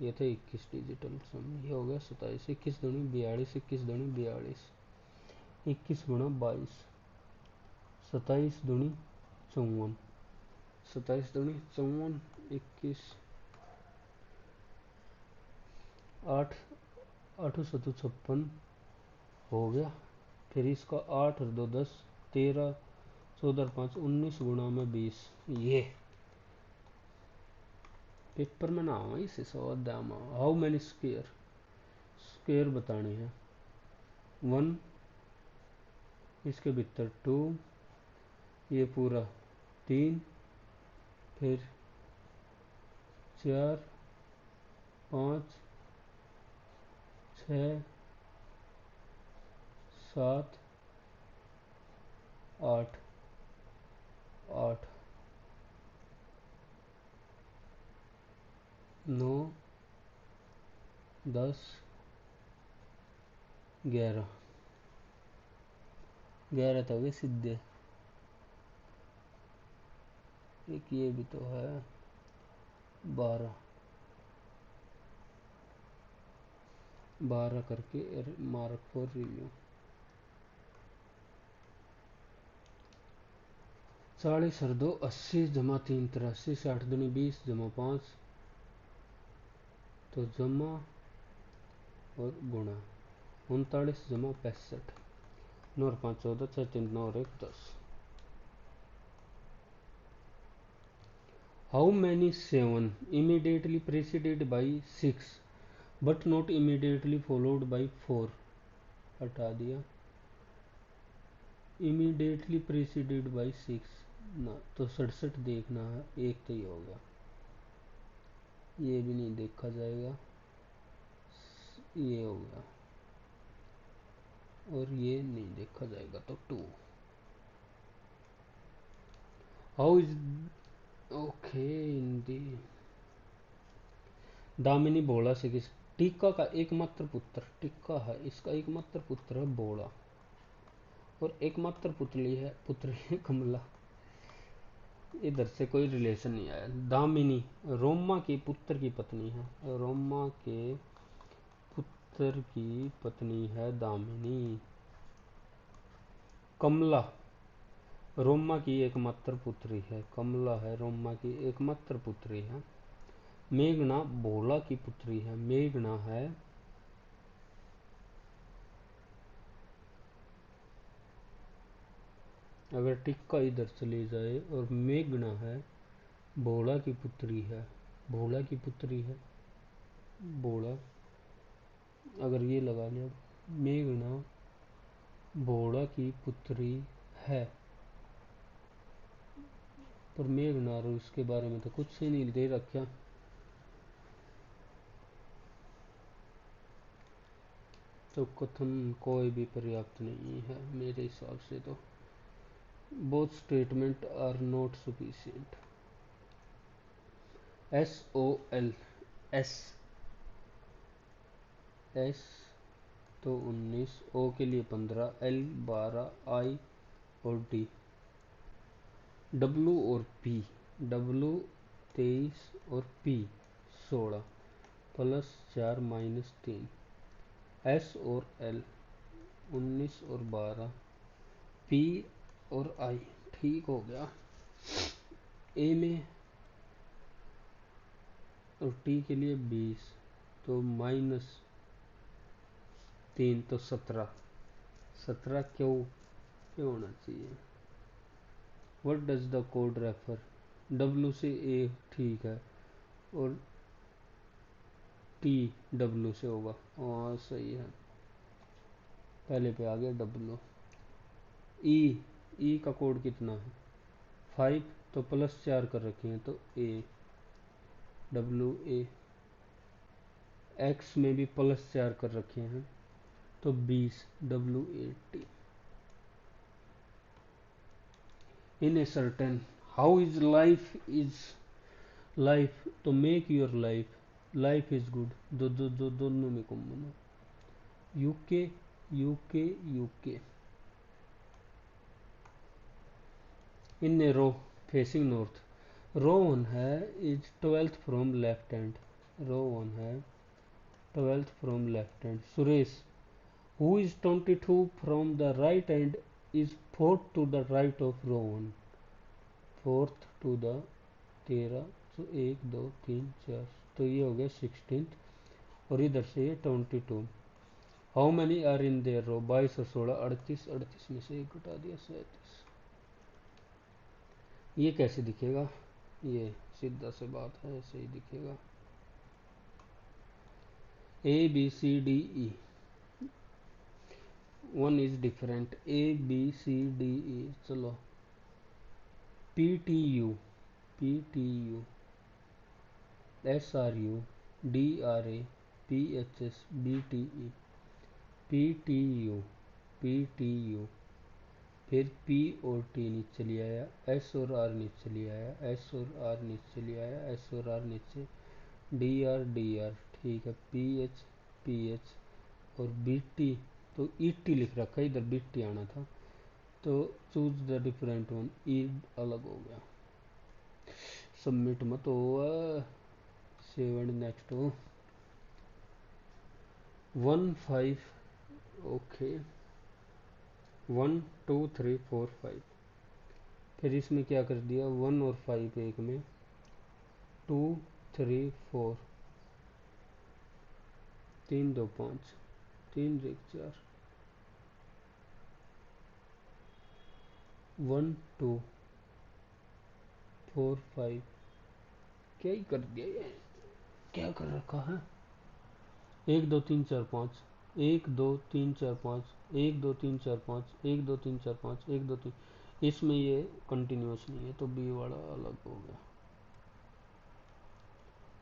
ये थे 21 डिजिटल सम, ये हो गया 27, 21 दूनी 42, 21 दूनी 42, 21 गुणा 22, 27 दूनी 54, 27 दूनी 54, 21 8 8 7 56 हो गया। फिर इसका 8 और 2 10, 13 14 और 5 19 गुणा में 20, ये पेपर में ना आवा इसे स्वाध्याय में। हाउ मैनी स्क्वेयर, स्क्वेयर बताने हैं, 1 इसके भीतर 2, ये पूरा 3, फिर 4 5 6 7 8 8 9 10 11 11 तो हो गए सीधे, एक ये भी तो है 12 12 करके मार्क फॉर रिव्यू, 40 और 2 80 जमा 3 83, 60 दूनी 20 जमा 5 तो जमा और गुणा, 39 जमा 65, 9 और 5 14, 6 3 9 और 1 10। How many 7 immediately preceded by 6 but not immediately followed by 4, हटा दिया, immediately preceded by 6 ना, तो 67 देखना है, एक तो ही होगा, ये भी नहीं देखा जाएगा, ये होगा और ये नहीं देखा जाएगा तो 2। How is okay Hindi, Damini Bhola से किस, टीका का एकमात्र पुत्र, टीका है इसका एकमात्र पुत्र है भोला, और एकमात्र पुत्री है कमला। इधर से कोई रिलेशन नहीं आया। दामिनी रोमा के पुत्र की पत्नी है, रोमा के पुत्र की पत्नी है दामिनी। कमला रोमा की एकमात्र पुत्री है, कमला है रोमा की एकमात्र पुत्री है। मेघना भोला की पुत्री है, मेघना है अगर टिक्का इधर चले जाए और मेघना है भोला की पुत्री है, भोला की पुत्री है, भोला अगर ये लगा लिया, मेघना भोला की पुत्री है, पर मेघना और उसके बारे में तो कुछ ही नहीं दे रखा। तो कथन कोई भी पर्याप्त नहीं है मेरे हिसाब से। तो both statement are not sufficient. SOL S S तो 19, O के लिए 15, L 12, I और D, W और P, W 23 और P 16, +4 -3, S और L 19 और 12, P और I। ठीक हो गया। A में और T के लिए 20, तो -3 तो 17, 17 क्यों होना चाहिए। What does the code refer, W से A ठीक है और T W से होगा। हाँ सही है, पहले पे आ गया W। E का कोड कितना है 5, तो +4 कर रखे हैं तो A WA। X में भी +4 कर रखे हैं तो 20 WAT। In a certain how is life तो make your life is good, दोनों में कॉमन है। UK UK UK. In a row facing north, row 1 है is 12th from left hand, row 1 है 12th from left hand. Suresh who is 22 from the right hand is 4th to the right of row 1, 4th to the 13, तो 1 2 3 4, तो ये हो गया 16th और इधर से ये 22। How many are in their row 22 और 16 38, 38 में से एक घटा दिया 37। ये कैसे दिखेगा, ये सीधा से बात है, ऐसे ही दिखेगा। ABCDE 1 इज डिफरेंट, ABCDE चलो। PTU SRU DRA PHS BTE PTU फिर P और T नीचे ले आया, S और R नीचे ले आया, S और R नीचे ले आया, S और R नीचे, DR ठीक है, PH और BT, तो ET लिख रखा है इधर, BT आना था, तो choose the different one, E अलग हो गया। सबमिट मत हो 7 नेक्स्ट हो 1 5 ओके 1 2 3 4 5, फिर इसमें क्या कर दिया 1 और 5 एक में 2 3 4, 3 2 5, 3 1 4, 1 2 4 5, क्या ही कर दिया ये, क्या कर रखा है 1 2 3 4 5, 1 2 3 4 5, 1 2 3 4 5, 1 2 3 4 5, 1 2 3, इसमें ये कंटिन्यूस नहीं है तो बी वाला अलग हो गया।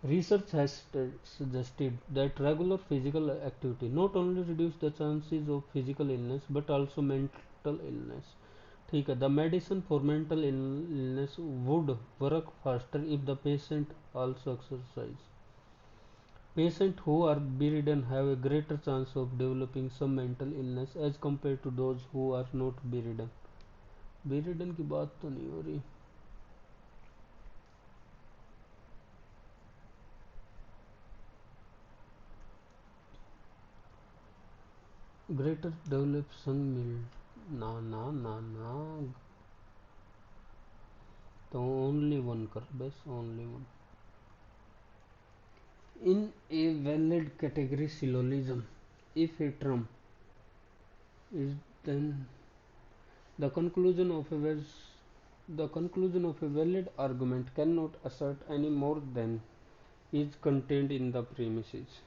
Research has suggested that regular physical activity not only reduce the chances of physical illness but also mental illness। ठीक है, the medicine for mental illness would work faster if the patient also exercise। Patients who are bedridden have a greater chance of developing some mental illness as compared to those who are not bedridden. bedridden की बात तो नहीं हो रही. Greater develop संग मिल ना ना ना ना तो ओनली वन कर बस only one. In a valid category syllogism, if a term is then the conclusion of a valid argument cannot assert any more than is contained in the premises.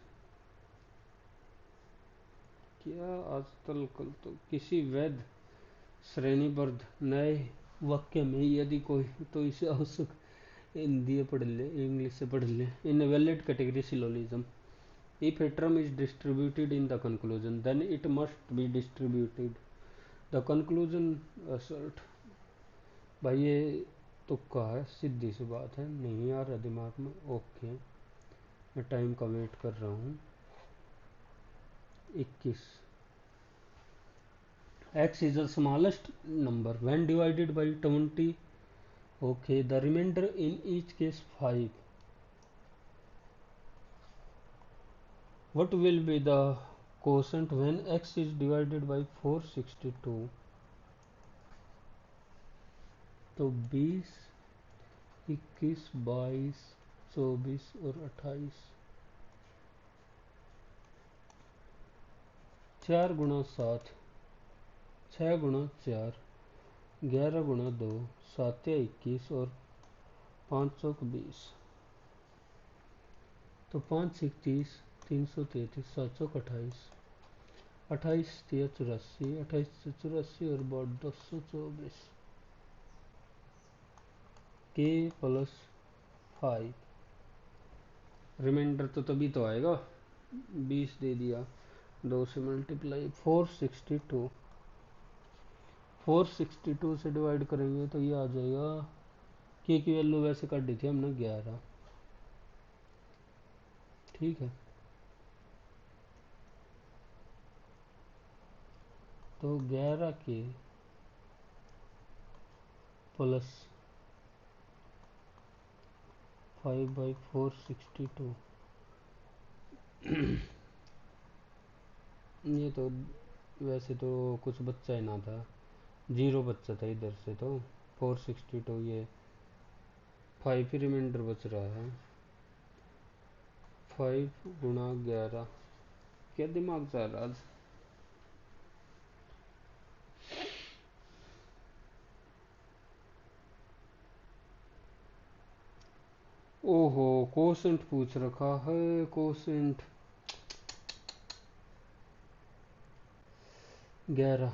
क्या आजकल कल तो किसी वैध श्रेणीबद्ध नए वाक्य में यदि कोई तो इसे आवश्यक हिंदी पढ़ ले इंग्लिश से पढ़ ले. In a valid category syllogism if a term is distributed in the conclusion then it must be distributed the conclusion assert. भाई ये तुक्का है सीधी सी बात है नहीं आ रहा दिमाग में. ओके मैं टाइम का वेट कर रहा हूँ. 21 x is the smallest number when divided by 20. okay the remainder in each case 5. what will be the quotient when x is divided by 462. तो 20 21 22 24 और 28. 4 गुणा 7 6 गुणा 4 11 गुणा 2 7 या 21 और 5 चौक 20. तो 5 6 30 333 7 चौक 28 28 3 84 28 से 84 और बाद 224 के प्लस 5. रिमाइंडर तो तभी तो आएगा 20 दे दिया 2 से मल्टीप्लाई 462 462 से डिवाइड करेंगे तो ये आ जाएगा के की वैल्यू वैसे काट दी थी हमने 11. ठीक है तो 11 के प्लस 5/462 ये तो वैसे तो कुछ बच्चा ही ना था 0 बच्चा था इधर से तो 462 ये 5 ही रिमाइंडर बच रहा है. 5 गुणा 11 क्या दिमाग चल रहा आज. ओहो कोसेंट पूछ रखा है कोसेंट. 11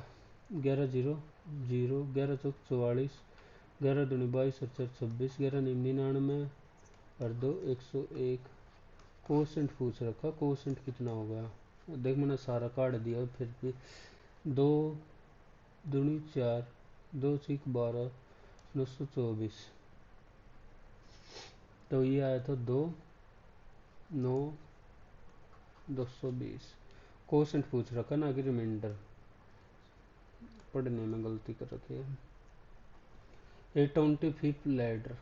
11 0 0 11 चौक 44 11 दूनी 22 और 4 26 11 99 और 2 101. कोसेंट पूछ रखा कोसेंट कितना होगा. देख मैंने सारा काट दिया फिर भी 2 दूनी 4 2 6 12 924. तो ये आया था 2 9 220. कोसेंट पूछ रखा ना कि रिमाइंडर. पढ़ने में गलती कर रखी है. ए 25 लैडर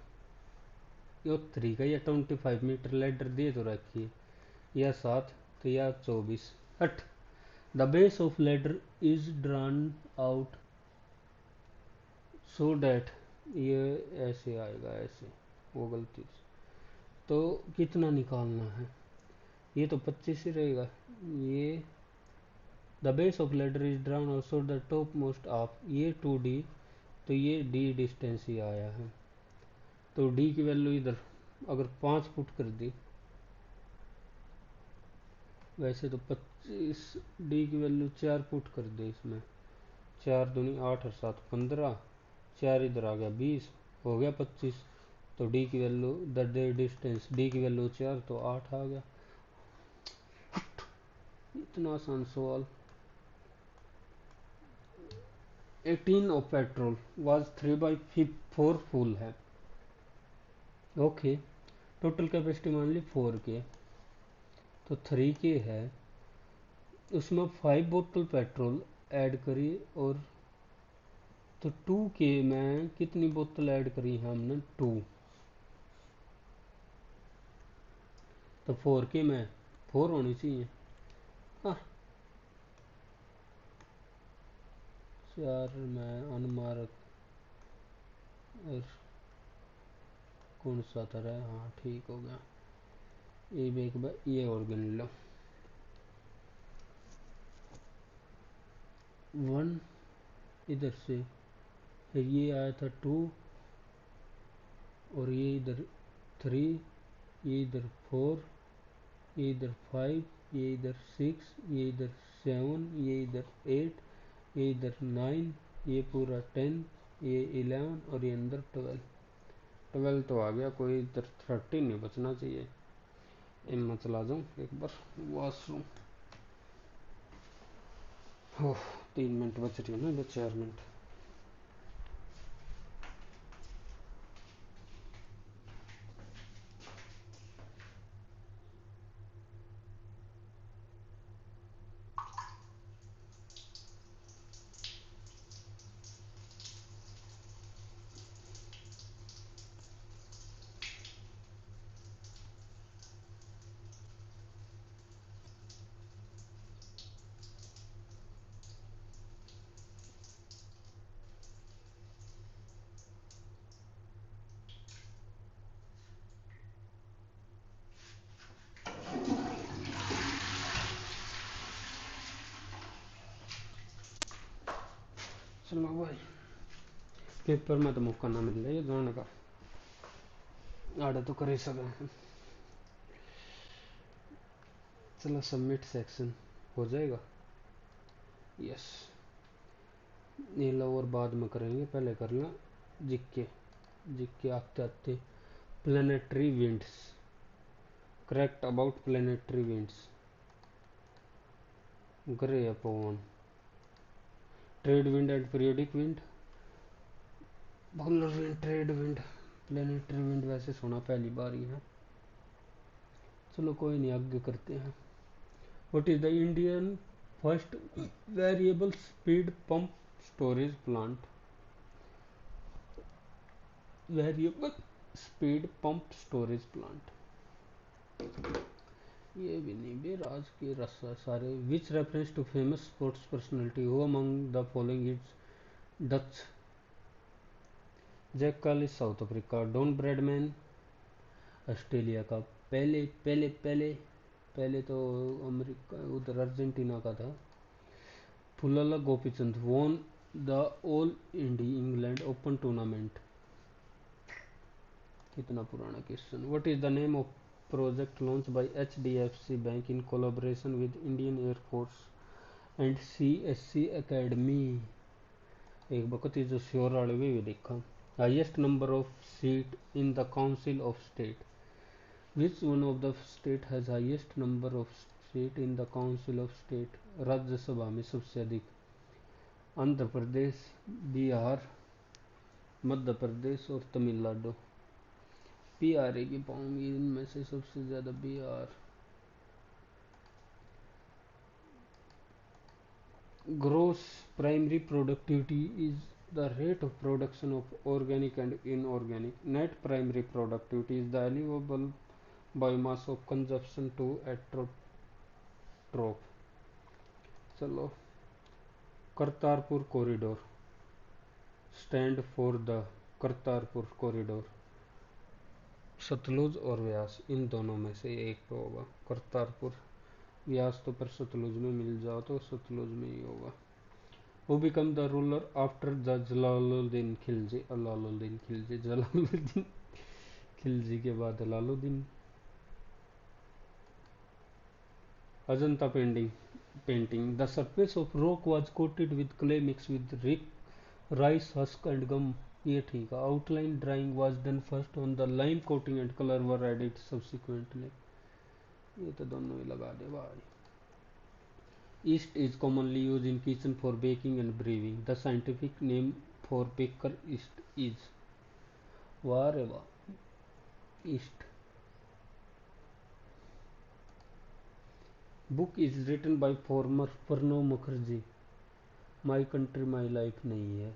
यो 3 का या 25 मीटर लैडर दे तो रखी है या 7 तो या 24 8. The base of ladder is drawn out so that ये ऐसे आएगा ऐसे वो गलती से. तो कितना निकालना है ये तो 25 ही रहेगा. ये the base of ladder is drawn out so the top most of ये 2d तो ये d डिस्टेंस ही आया है. तो d की वैल्यू इधर अगर 5 फुट कर दी वैसे तो 25 d की वैल्यू 4 फुट कर दे इसमें 4 दूनी 8 और 7 15 4 इधर आ गया 20 हो गया 25. तो d की वैल्यू द डिस्टेंस d की वैल्यू 4 तो 8 आ गया. इतना आसान सवाल. 18 ऑफ पेट्रोल वाज 3/4 फुल है. ओके टोटल कैपेसिटी मान ली 4 के तो 3K है, उसमें 5 बोतल पेट्रोल ऐड करी, और तो 2K में कितनी बोतल ऐड करी है हमने? 2। तो 4K में 4 होनी चाहिए। हाँ, 4 में अनमार्क, और कौन सा था रहा? हाँ ठीक हो गया। ये भी एक बार ये और गिन लो। 1 इधर से, फिर ये आया था 2, और ये इधर 3, ये इधर 4, ये इधर 5, ये इधर 6, ये इधर 7, ये इधर 8, ये इधर 9, ये पूरा 10, ये 11, और ये अंदर 12। 12 तो आ गया, कोई इधर 13 नहीं बचना चाहिए। इन मैं चला जाऊँ एक बार वॉशरूम। ओह, 3 मिनट बच रही है ना, 4 मिनट। चलो भाई, पेपर में तो मौका ना मिल रहा है जाने का, आड़े तो कर ही सके। चलो सबमिट सेक्शन हो जाएगा। यस, ये लो, और बाद में करेंगे, पहले कर लें जिक्के। जिक्के आते आते planetary winds, correct about planetary winds, grey upon trade wind and periodic wind, polar wind, trade wind, planetary wind वैसे सुना पहली बार ही है। चलो कोई नहीं, आगे करते हैं। What is the Indian first variable speed pump storage plant? Variable speed pump storage plant, ये भी नहीं बे, राज के रस्सा सारे। Which reference to famous sports personality who among the following is Dutch? Jacques Kallis South Africa, Don Bradman Australia का, पहले पहले पहले पहले तो अमेरिका उधर अर्जेंटीना का था। Pullela Gopichand won the all इंडी इंग्लैंड ओपन टूर्नामेंट, कितना पुराना question. What is the name of project launch by HDFC bank in collaboration with Indian air force and CSC academy? एक बकत जो श्योर वाले भी देखा। Highest number of seat in the council of state, which one of the state has highest number of seat in the council of state? Rajya Sabha में सबसे अधिक, आंध्र प्रदेश, बिहार, मध्य प्रदेश और तमिलनाडु। बिहार की पाऊंगी इनमें से सबसे ज्यादा, Bihar. Gross primary productivity is the rate of production of organic and inorganic. Net primary productivity is the allowable biomass of consumption to autotroph. चलो, Kartarpur corridor stand for the Kartarpur corridor, Sutlej और व्यास, इन दोनों में से एक तो होगा करतारपुर। व्यास तो पर सतलुज में मिल जाओ तो सतलुज में ही होगा। Who become the ruler after the Jalaluddin Khilji? Alauddin Khilji, Jalaluddin Khilji के बाद Alauddin. Ajanta painting, the surface of rock was coated with clay mixed with rice husk and gum, ये ठीक है। Outline drawing was done first on the line coating and color were added subsequently, ये तो दोनों ही लगा दे भाई। Yeast is commonly used in kitchen for baking and brewing. The scientific name for baker yeast is? वाह रे वाह, east. Book is written by former Pranab Mukherjee. My country my life नहीं है।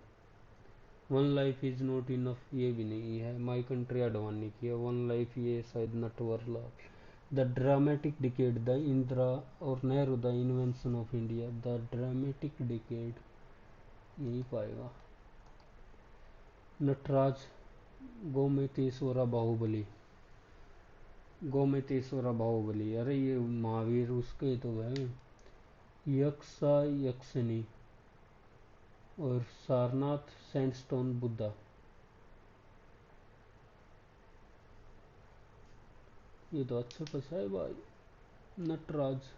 One life is not enough ये भी नहीं है। My country Advani की है। वन लाइफ ये शायद Natwarlal. The dramatic decade the Indira और Nehru the invention of India. The dramatic decade यही पाएगा। नटराज गोमतेश्वरा बाहुबली। गोमतेश्वरा बाहुबली अरे ये महावीर उसके तो है। यक्षा यक्षिणी और सारनाथ सैंडस्टोन बुद्धा। ये तो अच्छा फंसा है भाई। नटराज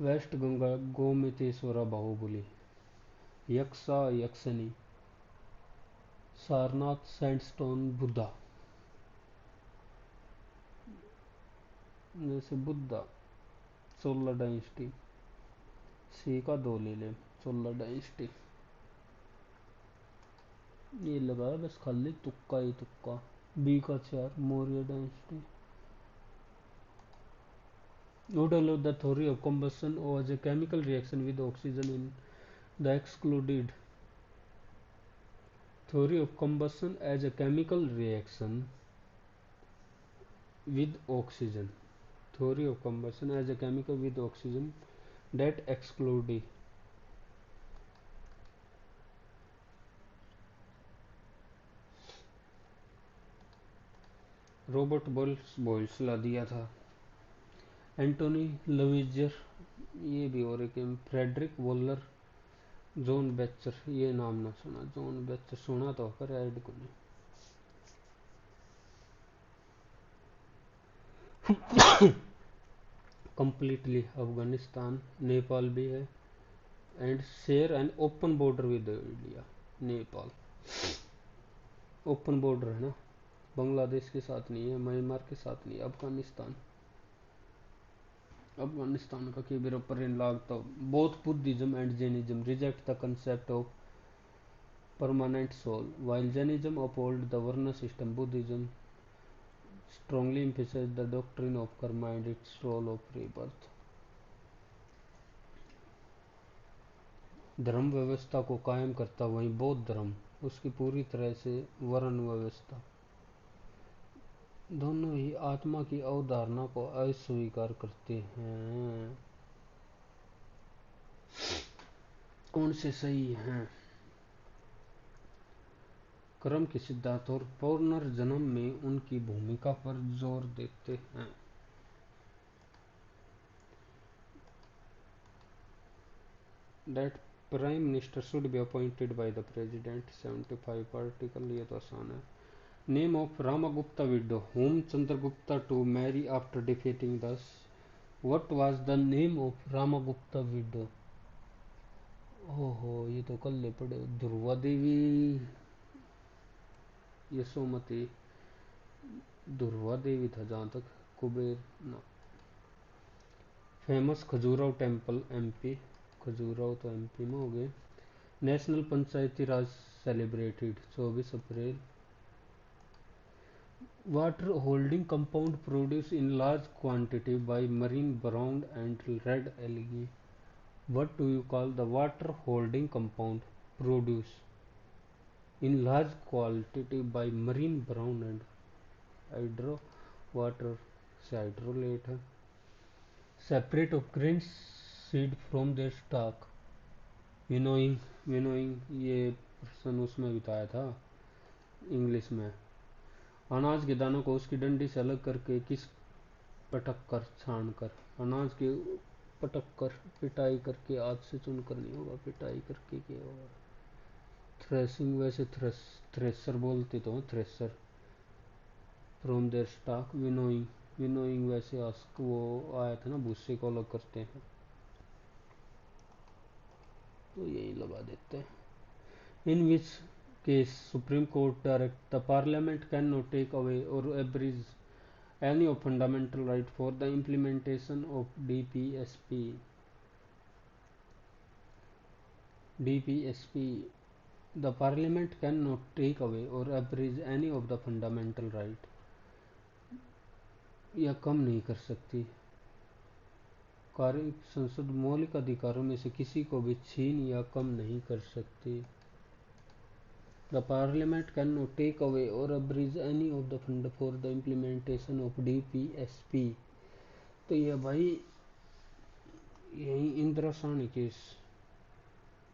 वेस्ट गंगा गोमतेश्वरा बाहुबली। यक्षा यक्षिणी सारनाथ सैंडस्टोन बुद्धा। जैसे बुद्धा चोला डायनेस्टी। सी का दो ले ले। चोला डायनेस्टी ये लगाया बस खाली तुक्का ही तुक्का। बी का 4 Maurya dynasty. Nodal of the theory of combustion was a chemical reaction with oxygen in the excluded. Theory of combustion as a chemical reaction with oxygen. Theory of combustion as a chemical with oxygen that excluded. Robert Boyle's ला दिया था। एंटोनी लविजर ये भी और एक Frederick Waller John Becher ये नाम ना सुना। जॉन बेचर सुना तो कर ऐड को नहीं। कंप्लीटली अफगानिस्तान नेपाल भी है and share and open border with India. Nepal open border है ना। बांग्लादेश के साथ नहीं है। म्यांमार के साथ नहीं। अफगानिस्तान अफगानिस्तान का की ऊपर इन लागता। Both Buddhism and Jainism reject the concept of permanent soul while Jainism uphold the Varna system. Buddhism strongly emphasizes the doctrine of karma and its role of rebirth. धर्म व्यवस्था को कायम करता वहीं बौद्ध धर्म उसकी पूरी तरह से वर्ण व्यवस्था दोनों ही आत्मा की अवधारणा को अस्वीकार करते हैं। कौन से सही हैं? कर्म के सिद्धांत और पुनर्जन्म में उनकी भूमिका पर जोर देते हैं। That prime minister should be appointed by the president. 75 article ये तो आसान है। Name of Ramagupta widow whom Chandragupta to marry after defeating the What was the name of Ramagupta widow? ओहो ये तो कल ले पड़े। ध्रुवा देवी यशोमती ध्रुवा देवी था जहाँ तक। कुबेर ना। Famous Khajuraho temple MP. Khajuraho तो एमपी में हो गए। National Panchayati Raj celebrated 24 April. Water holding compound produce in large quantity by marine brown and red algae. What do you call the water holding compound produced in large quantity by marine brown and hydro water से hydrolate है। Separate of grain seed from their stalk। Winnowing ये प्रश्न उसमें बिताया था English में। अनाज के दानों को उसकी डंडी से अलग करके किस पटक कर छान कर। अनाज के पटक कर पिटाई करके आज से चुनकर नहीं होगा। पिटाई करके क्या होगा। थ्रेसिंग वैसे थ्रेसर बोलते तो thresher. From there stock winnowing winnowing वैसे आस्क वो आया था ना भूसे को अलग करते हैं तो यही लगा देते हैं। In which case supreme court direct the parliament can not take away or abridge any of fundamental right for the implementation of DPSP. DPSP the parliament cannot take away or abridge any of the fundamental right या कम नहीं कर सकती कार्य संसद मौलिक अधिकारों में से किसी को भी छीन या कम नहीं कर सकती। The parliament can not take away or abridge any of the fund for the implementation of DPSP। तो ये भाई यही इंदिरा साहनी केस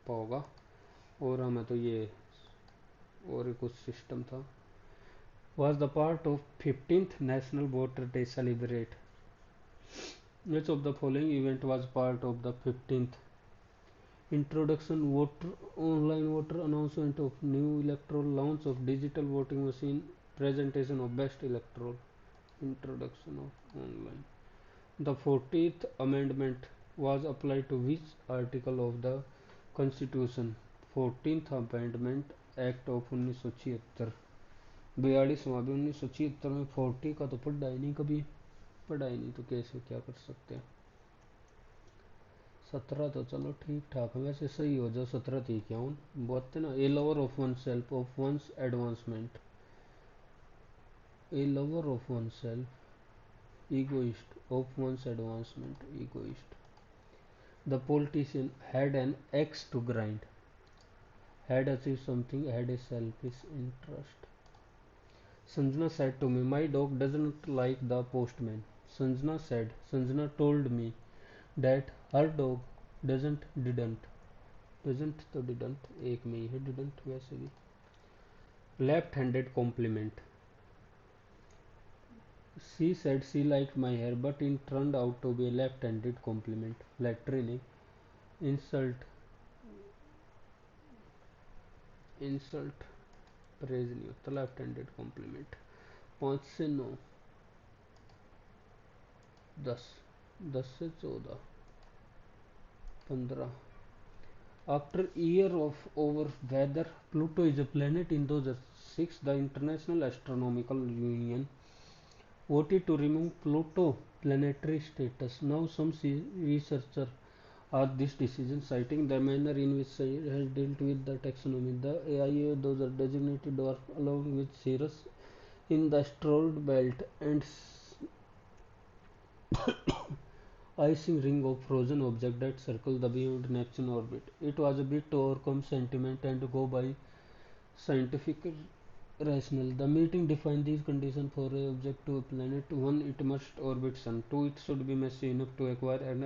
होगा, और हमें तो ये और कुछ सिस्टम था। was the part of 15th National Voter Day celebrate? Which of the following event was part of the 15th? Introduction voter online voter announcement of new electoral, launch of digital voting machine, presentation of best electoral. Introduction of online. The 40th amendment was applied to which article of the Constitution? 14th Amendment Act of 1976। 42वां भी 1976 में। 40 का तो पढ़ा ही नहीं, कभी पढ़ा ही नहीं, तो कैसे क्या कर सकते हैं। 17 तो चलो ठीक ठाक है, वैसे सही हो जाओ 17 थी क्या हूँ बोलते ना। A lover of one self of one's advancement, a lover of one self egoist of one's advancement, egoist. The politician had an axe to grind, had achieved something, had a selfish interest. Sanjana said to me, my dog doesn't like the postman. Sanjana told me that her dog doesn't तो didn't एक में ही है, didn't वैसे भी। Left handed compliment. She said she liked my hair, but it turned out to be a left handed compliment. Flattery नहीं, insult praise नहीं होता, left handed complement. 5 से 9, 10, 10 से 14, 15। After year of over whether Pluto is a planet in 2006 the international astronomical union voted to remove Pluto planetary status. Now some researchers are this decision, citing the manner in which it has dealt with the taxonomy. The AIA, those are designated dwarf along with Ceres in the asteroid belt and icing ring of frozen objects that circle the beyond Neptune orbit. It was a bit to overcome sentiment and go by scientific rational. The meeting defined these conditions for a object to a planet. 1. It must orbit Sun. 2. It should be massive enough to acquire an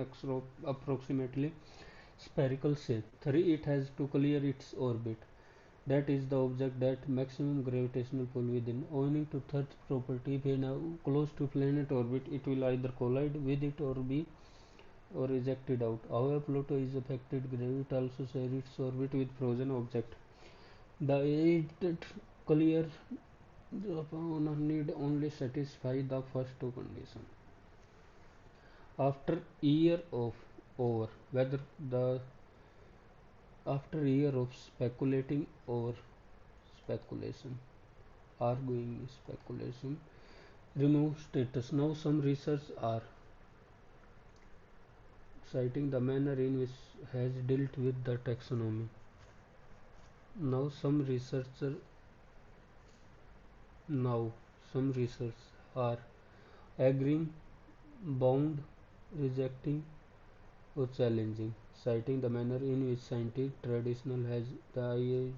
approximately spherical shape. 3. It has to clear its orbit. That is the object that maximum gravitational pull within. Owing to third property, if now close to planet orbit, it will either collide with it or be or ejected out. However, Pluto is affected gravity also share its orbit with frozen object. The aided clear need only satisfy the first two conditions. After year of over whether the after year of speculating or speculation, arguing speculation, remove status. Now some research are citing the manner in which has dealt with the taxonomy. Now some researchers are agreeing, bound, rejecting, or challenging, citing the manner in which scientific traditional has the eye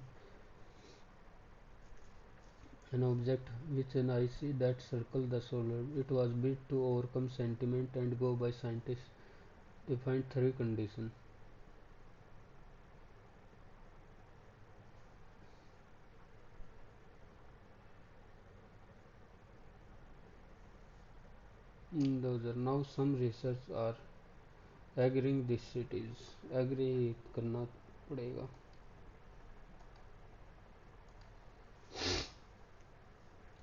an object which an IC that circle the solar. It was built to overcome sentiment and go by scientists defined 3 conditions. Those are now some research are agreeing this it is agree करना पड़ेगा.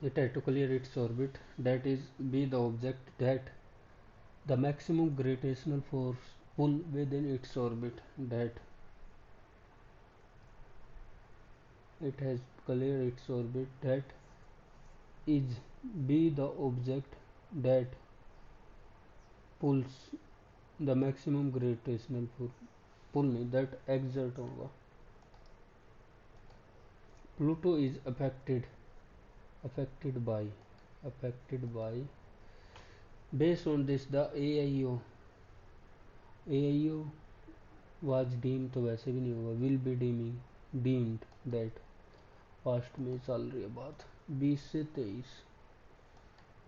It had to clear its orbit, that is be the object that the maximum gravitational force pull within its orbit, that it has cleared its orbit, that is be the object that pulls the maximum gravitational pull नहीं that exert होगा. Pluto is affected by based on this the AIO AIO was deem तो वैसे भी नहीं होगा, will be deeming deemed date, past में चल रही है बात। 20 से 23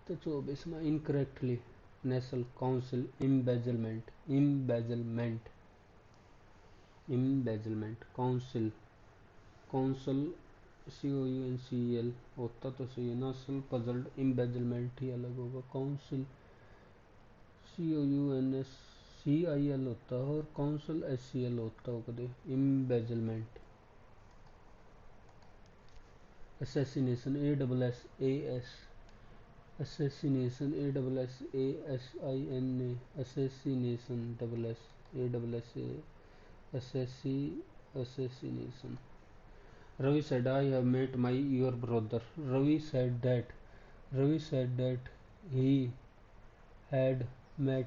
तो 24 में incorrectly national council embezzlement embezzlement embezzlement council council COUNCL होता तो सही है, नेशनल पजल्ड इम्बेजलमेंट ही अलग होगा। काउंसिल COUNSCIL होता है और काउंसिल SCL होता होगा दे। इम्बेजलमेंट assassination ASSAS assassination ASSASINA assassination ASSA assassination। Ravi said, I have met my your brother. Ravi said that he had met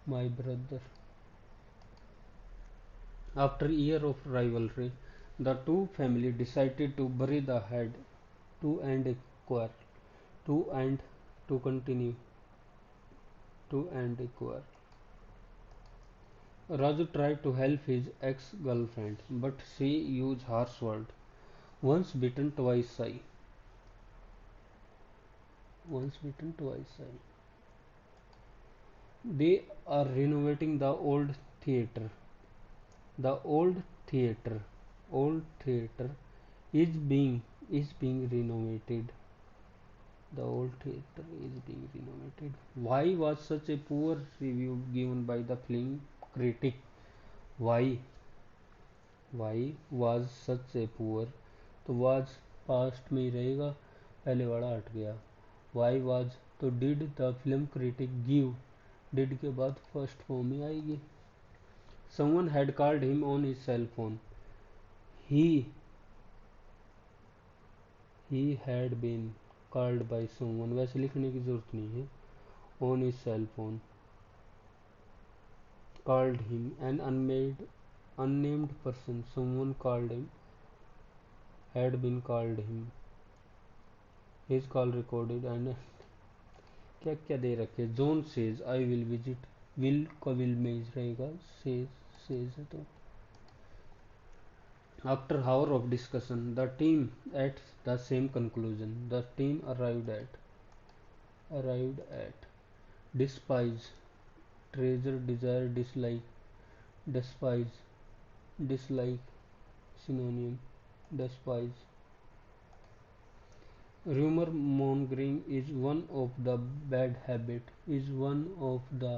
my brother. After a year of rivalry, the two families decided to bury the head to end a quarrel, to end to continue to end a quarrel. Raju tried to help his ex-girlfriend, but she used harsh words. Once bitten, twice shy. Once bitten, twice shy. They are renovating the old theatre. The old theatre is being renovated. The old theatre is being renovated. Why was such a poor review given by the film critic? Why? Why was such a poor? तो was past में ही रहेगा, पहले वाला हट गया। Why was तो did the film critic give, did के बाद फर्स्ट फॉर्म में आएगी। Someone had called him on his cell phone. He had been called by someone, वैसे लिखने की जरूरत नहीं है। On his cell phone called him an unnamed person. Someone called him, had been called him. His call recorded and क्या क्या दे रखे। John says I will visit. Will का will में ही रहेगा, says है तो। After hour of discussion, the team at the same conclusion. The team arrived at despise, treasure, desire, despise, dislike, synonym, despise. Rumor mongering is one of the bad habit. Is one of the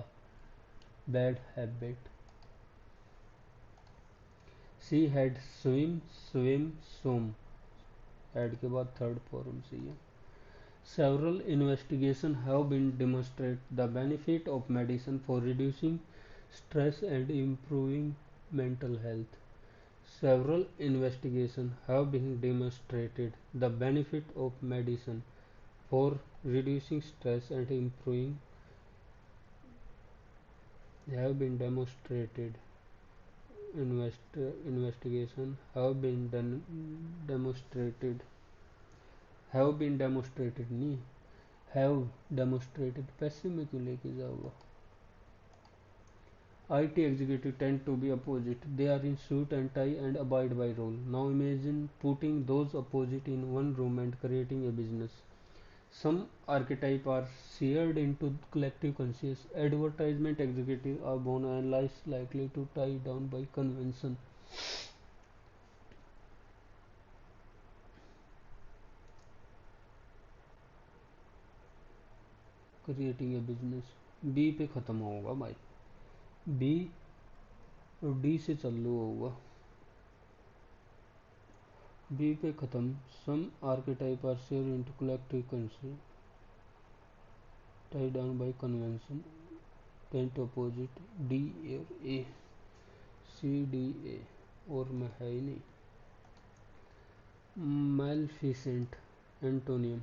bad habit. She had swim. Add के बाद third form चाहिए। Several investigations have been demonstrated the benefit of medicine for reducing stress and improving mental health. Several investigations have been demonstrated the benefit of medicine for reducing stress and improving have been demonstrated investigation have been demonstrated नहीं have demonstrated पैसे में क्यों लेके जाओगे। IT executives tend to be opposite. They are in suit and tie and abide by rule. Now imagine putting those opposite in one room and creating a business. Some archetypes are seared into collective conscious. Advertisement executives are born and less likely to tie down by convention. Creating a business. B पे खत्म होगा भाई, B और D से चालू होगा। B पे खत्म। Some archetypes are seared into collective conscious. Tied down by convention. Tend to opposite D और A, C D A और मैं है ही नहीं। Maleficent एंटोनियम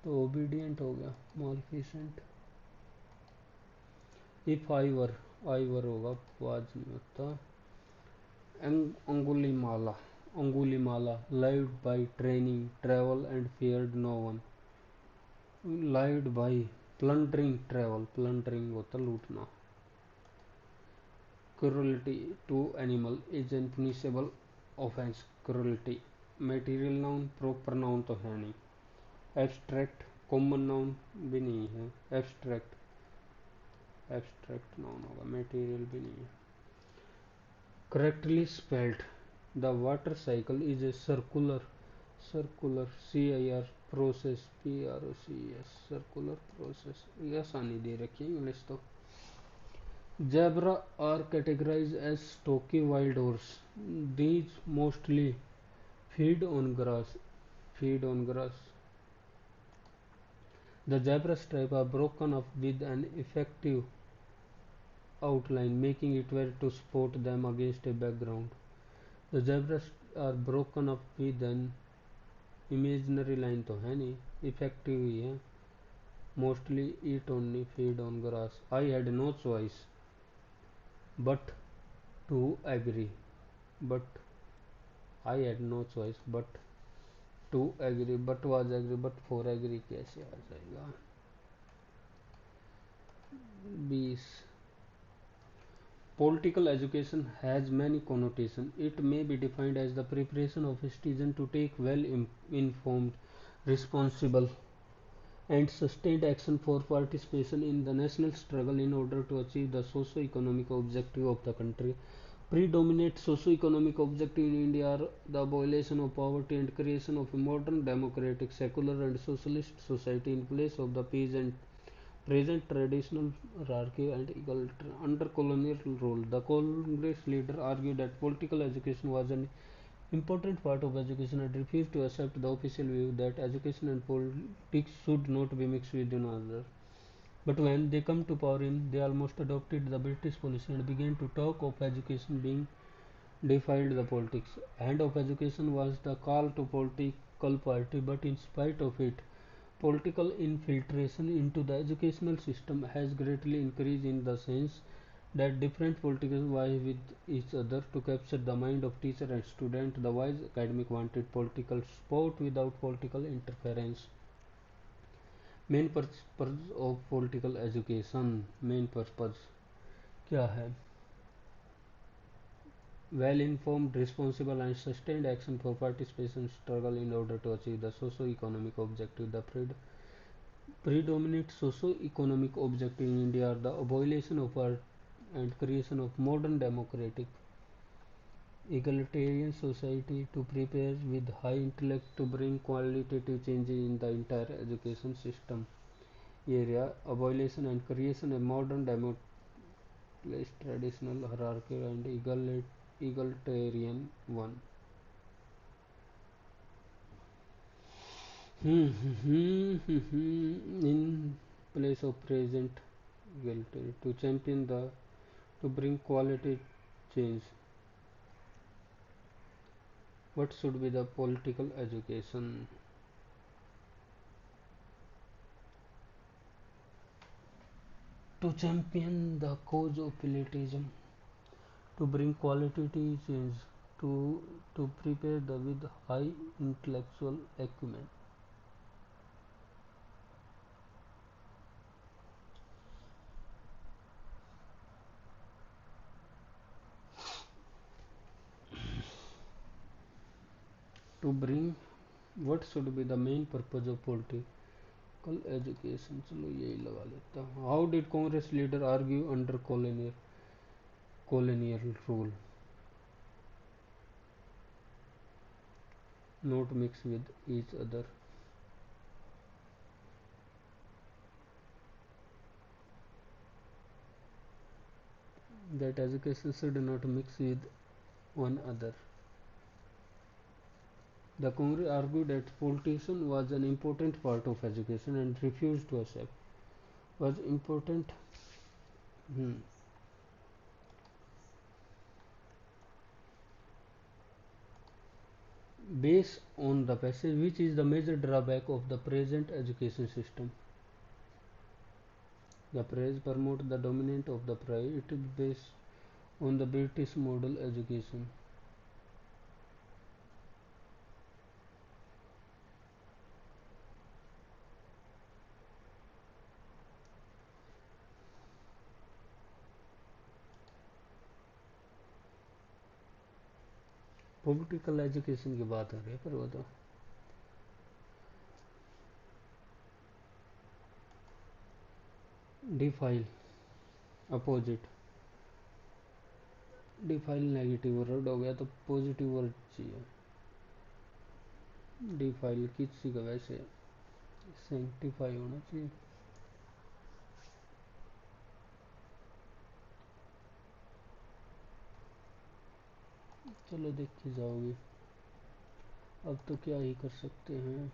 तो ओबीडियंट हो गया मालफिसेंट। इफ आईवर होगा, वाज नहीं होता। Angulimala lived by training travel and feared no one. Lived by plundering travel, plundering होता लूटना। cruelty to animal is a punishable offense. Cruelty material noun, proper noun तो है नहीं. Abstract common noun भी नहीं है. Abstract noun होगा, material भी नहीं है. Correctly spelled. The water cycle is a circular CIR process PROCES circular process. ये आसानी दे रखी है इंग्लिश तो. Zebra are categorized as stocky wild horse. These mostly feed on grass. Feed on grass. The zebra stripes are broken up with an effective outline, making it well to spot them against a background. The zebras are broken up with an imaginary line तो है नहीं, effective ही है. Mostly eat only, feed on grass. I had no choice but to agree. But I had no choice but to agree. But was agree. But for agree कैसे आ जाएगा? 20. Political education has many connotations. It may be defined as the preparation of a citizen to take well-informed, responsible, and sustained action for participation in the national struggle in order to achieve the socio-economic objective of the country. Predominant socio-economic objectives in India are the abolition of poverty and creation of a modern, democratic, secular, and socialist society in place of the present traditional hierarchy and egalitarian under colonial rule. The Congress leader argued that political education was an important part of education and refused to accept the official view that education and politics should not be mixed with one another. But when they come to power they almost adopted the British policy and began to talk of education being defied the politics. End of education was the call to political party, but in spite of it, political infiltration into the educational system has greatly increased in the sense that different politicians vie with each other to capture the mind of teacher and student. The wise academic wanted political support without political interference. Main purpose of political education. Main purpose क्या है? Well-informed, responsible, and sustained action for participation struggle in order to achieve the socio-economic objective. The predominant socio-economic objective in India are the abolition of art and creation of modern democratic egalitarian society to prepare with high intellect to bring qualitative changes in the entire education system area. Abolition and creation of modern democratic traditional hierarchy and egalitarian one. In place of present equality to champion the to bring quality change. What should be the political education? To champion the cause of elitism, to bring qualitative change, to prepare the with high intellectual acumen. To bring what should be the main purpose of political education? चलो यही लगा लेता हूँ. How did Congress leader argue under colonial rule? Not mix with each other. That education should not mix with one other. The Congress argued that politician was an important part of education and refused to accept was important based on the passage which is the major drawback of the present education system. The praise promotes the dominance of the pride. It is based on the British model education. Political education की बात हो रही है पर वो तो defile opposite, defile negative word हो गया तो पॉजिटिव वर्ड चाहिए। डिफाइल किसी का वैसे सेंटिफाई होना चाहिए। चलो देखी जाओगी, अब तो क्या ही कर सकते हैं।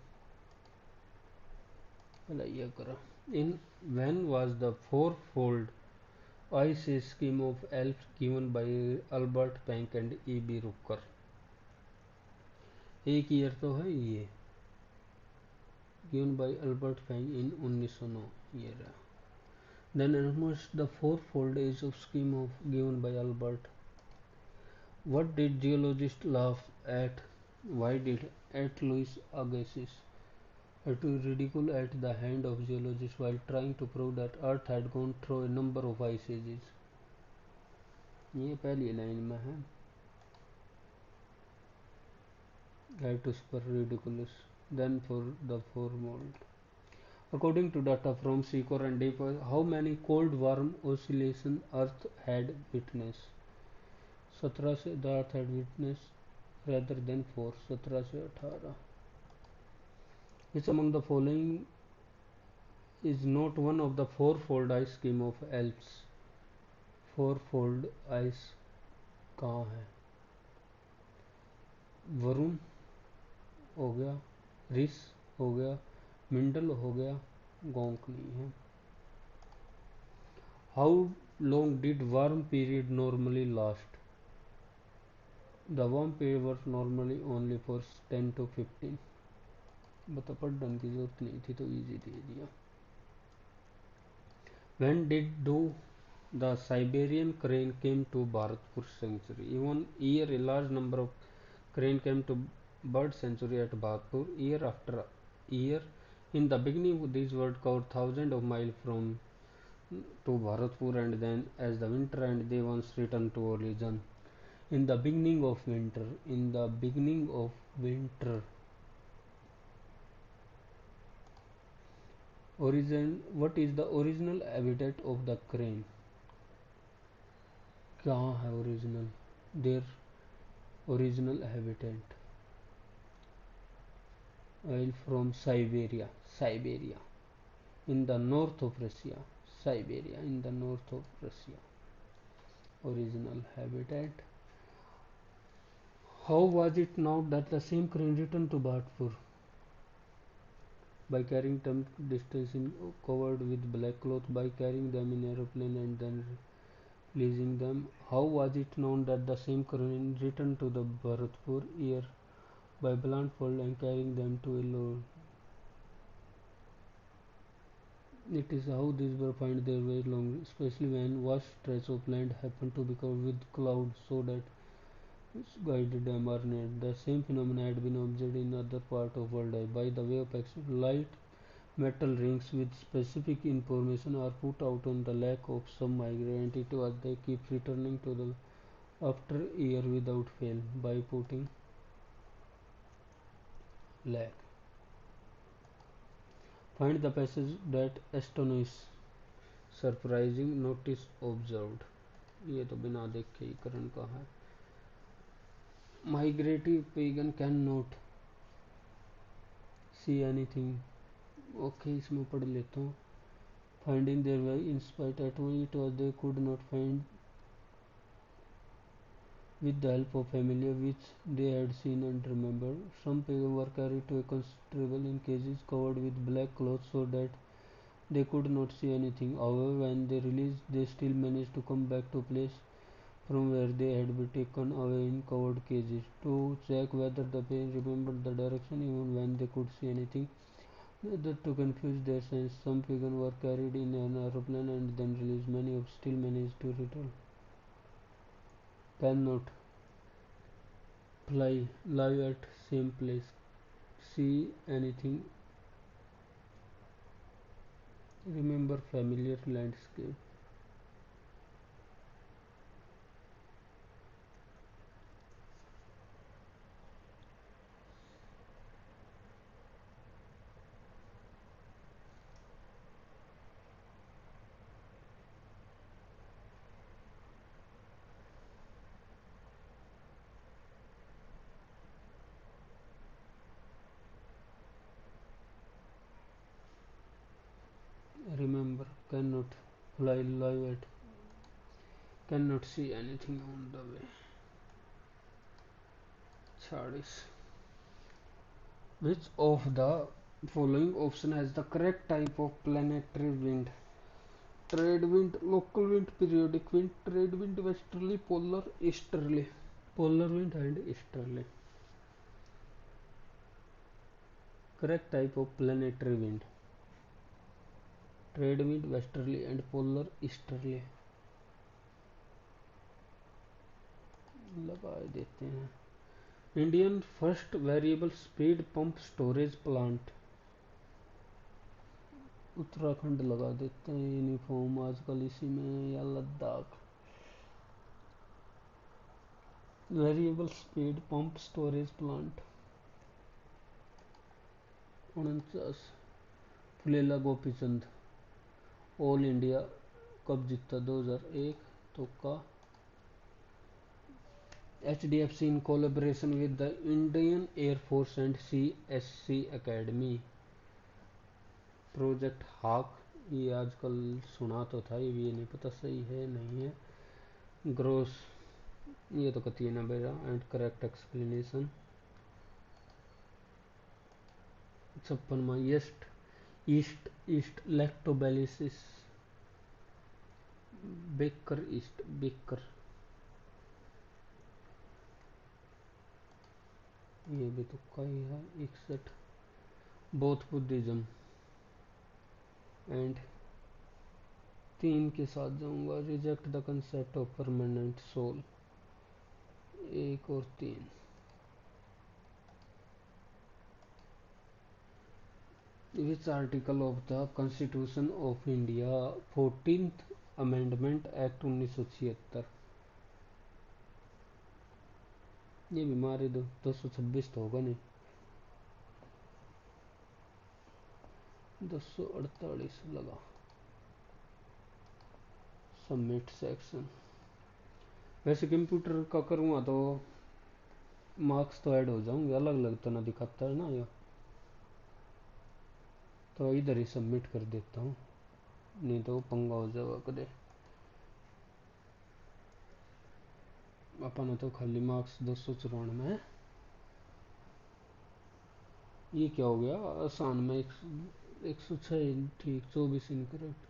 भला ये करो। In when was the fourfold icy scheme of Alps given by Albert Penck and E B Rucker. एक ईयर तो है ये, given by Albert Penck in 1909 year. Then almost the fourfold age of scheme of given by Albert. What did geologists laugh at? Why did at Louis Agassiz to ridicule at the hand of geologists while trying to prove that Earth had gone through a number of ice ages? ये पहली line में है, had to spur ridiculous. Then for the foremost. According to data from Secor and Deep, how many cold warm oscillation Earth had witnessed? 17 से the earth had witness rather than 4, 17 से 18. Which among the following is not one of the fourfold ice scheme of Alps? Fourfold ice कहाँ है? वरुण हो गया, रिस हो गया, Mendel हो गया, गोंक नहीं है। How long did warm period normally last? The warm period was normally only for 10 to 15. बता पढ़ने की जरूरत नहीं थी तो इजी दे दिया। When did do the Siberian crane came to Bharatpur sanctuary? Even year a large number of crane came to bird sanctuary at Bharatpur year after year. In the beginning these birds covered thousands of miles from to Bharatpur and then as the winter and they once returned to origin. In the beginning of winter, in the beginning of winter. Origin, what is the original habitat of the crane? कहाँ है original? Their original habitat oil from Siberia, Siberia in the north of Russia, Siberia in the north of Russia original habitat. How was it now that the same crane returned to Bharatpur? By carrying them distance in covered with black cloth, by carrying them in aeroplane and then releasing them. How was it known that the same crane returned to the Bharatpur year? By blindfold and carrying them to a load. It is how these birds find their way along, especially when vast stretches of land happen to be covered with clouds so that guided them are needed. The same phenomena had been observed in other parts of world. By the way of action, light metal rings with specific information are put out on the lake of some migrant as they keep returning to the after year without fail by putting lake. Find the passage that astonish, surprising, notice, observed. ये तो बिना देखे ही करण का है. Migrative pagan cannot see anything. Okay, इसमें पढ़ लेता हूँ. Finding their way in spite at it was they could not find with the help of familiar which they had seen and remembered. Some pagans were carried to a constable in cages covered with black cloth so that they could not see anything. However, when they released, they still managed to come back to place from where they had been taken away in covered cages to check whether the pagan remembered the direction even when they could see anything. Neither to confuse their sense, some pagans were carried in an aeroplane and then released. Many of still managed to return. Cannot fly, live at same place, see anything, remember familiar landscape. Can not fly live at, can not see anything on the way. 46 which of the following option has the correct type of planetary wind? Trade wind, local wind, periodic wind, trade wind, westerly, polar, easterly. Polar wind and easterly. Correct type of planetary wind: trade wind, westerly and polar, easterly. लगा देते हैं। Indian first variable speed pump storage plant, Uttarakhand लगा देते हैं। Uniform आजकल इसी में, या Ladakh. Variable speed pump storage plant 49। Pullela Gopichand, all India कब जीता? 2001। तो का HDFC in collaboration with the Indian Air Force and CSC Academy, project हाक। ये आजकल सुना तो था, ये भी नहीं पता सही है नहीं है। ग्रोस, ये तो कती ना बेरा। And correct explanation 56। Yeast yeast yeast lactobacillus, baker yeast, baker. ये भी तुक्का ही है। 61। बोथ बुद्धिज्म एंड 3 के साथ जाऊंगा। Reject the concept of permanent soul, 1 और 3। Which article of the constitution of India 14th amendment act 1976। ये भी मारे दो, 226 तो होगा नहीं। 248 लगा। Submit section. वैसे कंप्यूटर का करूँगा तो मार्क्स तो ऐड हो जाऊंगे, अलग अलग तो ना दिखाता है ना ये, तो इधर ही सबमिट कर देता हूँ, नहीं तो पंगा हो जाएगा कदे। अपन तो खाली मार्क्स 294 है। ये क्या हो गया? आसान में 106 ठीक, 24 इनकरेक्ट।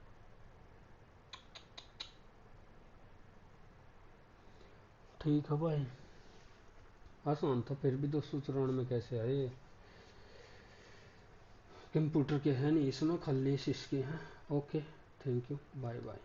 ठीक है भाई, आसान था फिर भी 294 में कैसे आए? कंप्यूटर के है नहीं इसमें, खाली इसके हैं। Okay, thank you, bye bye.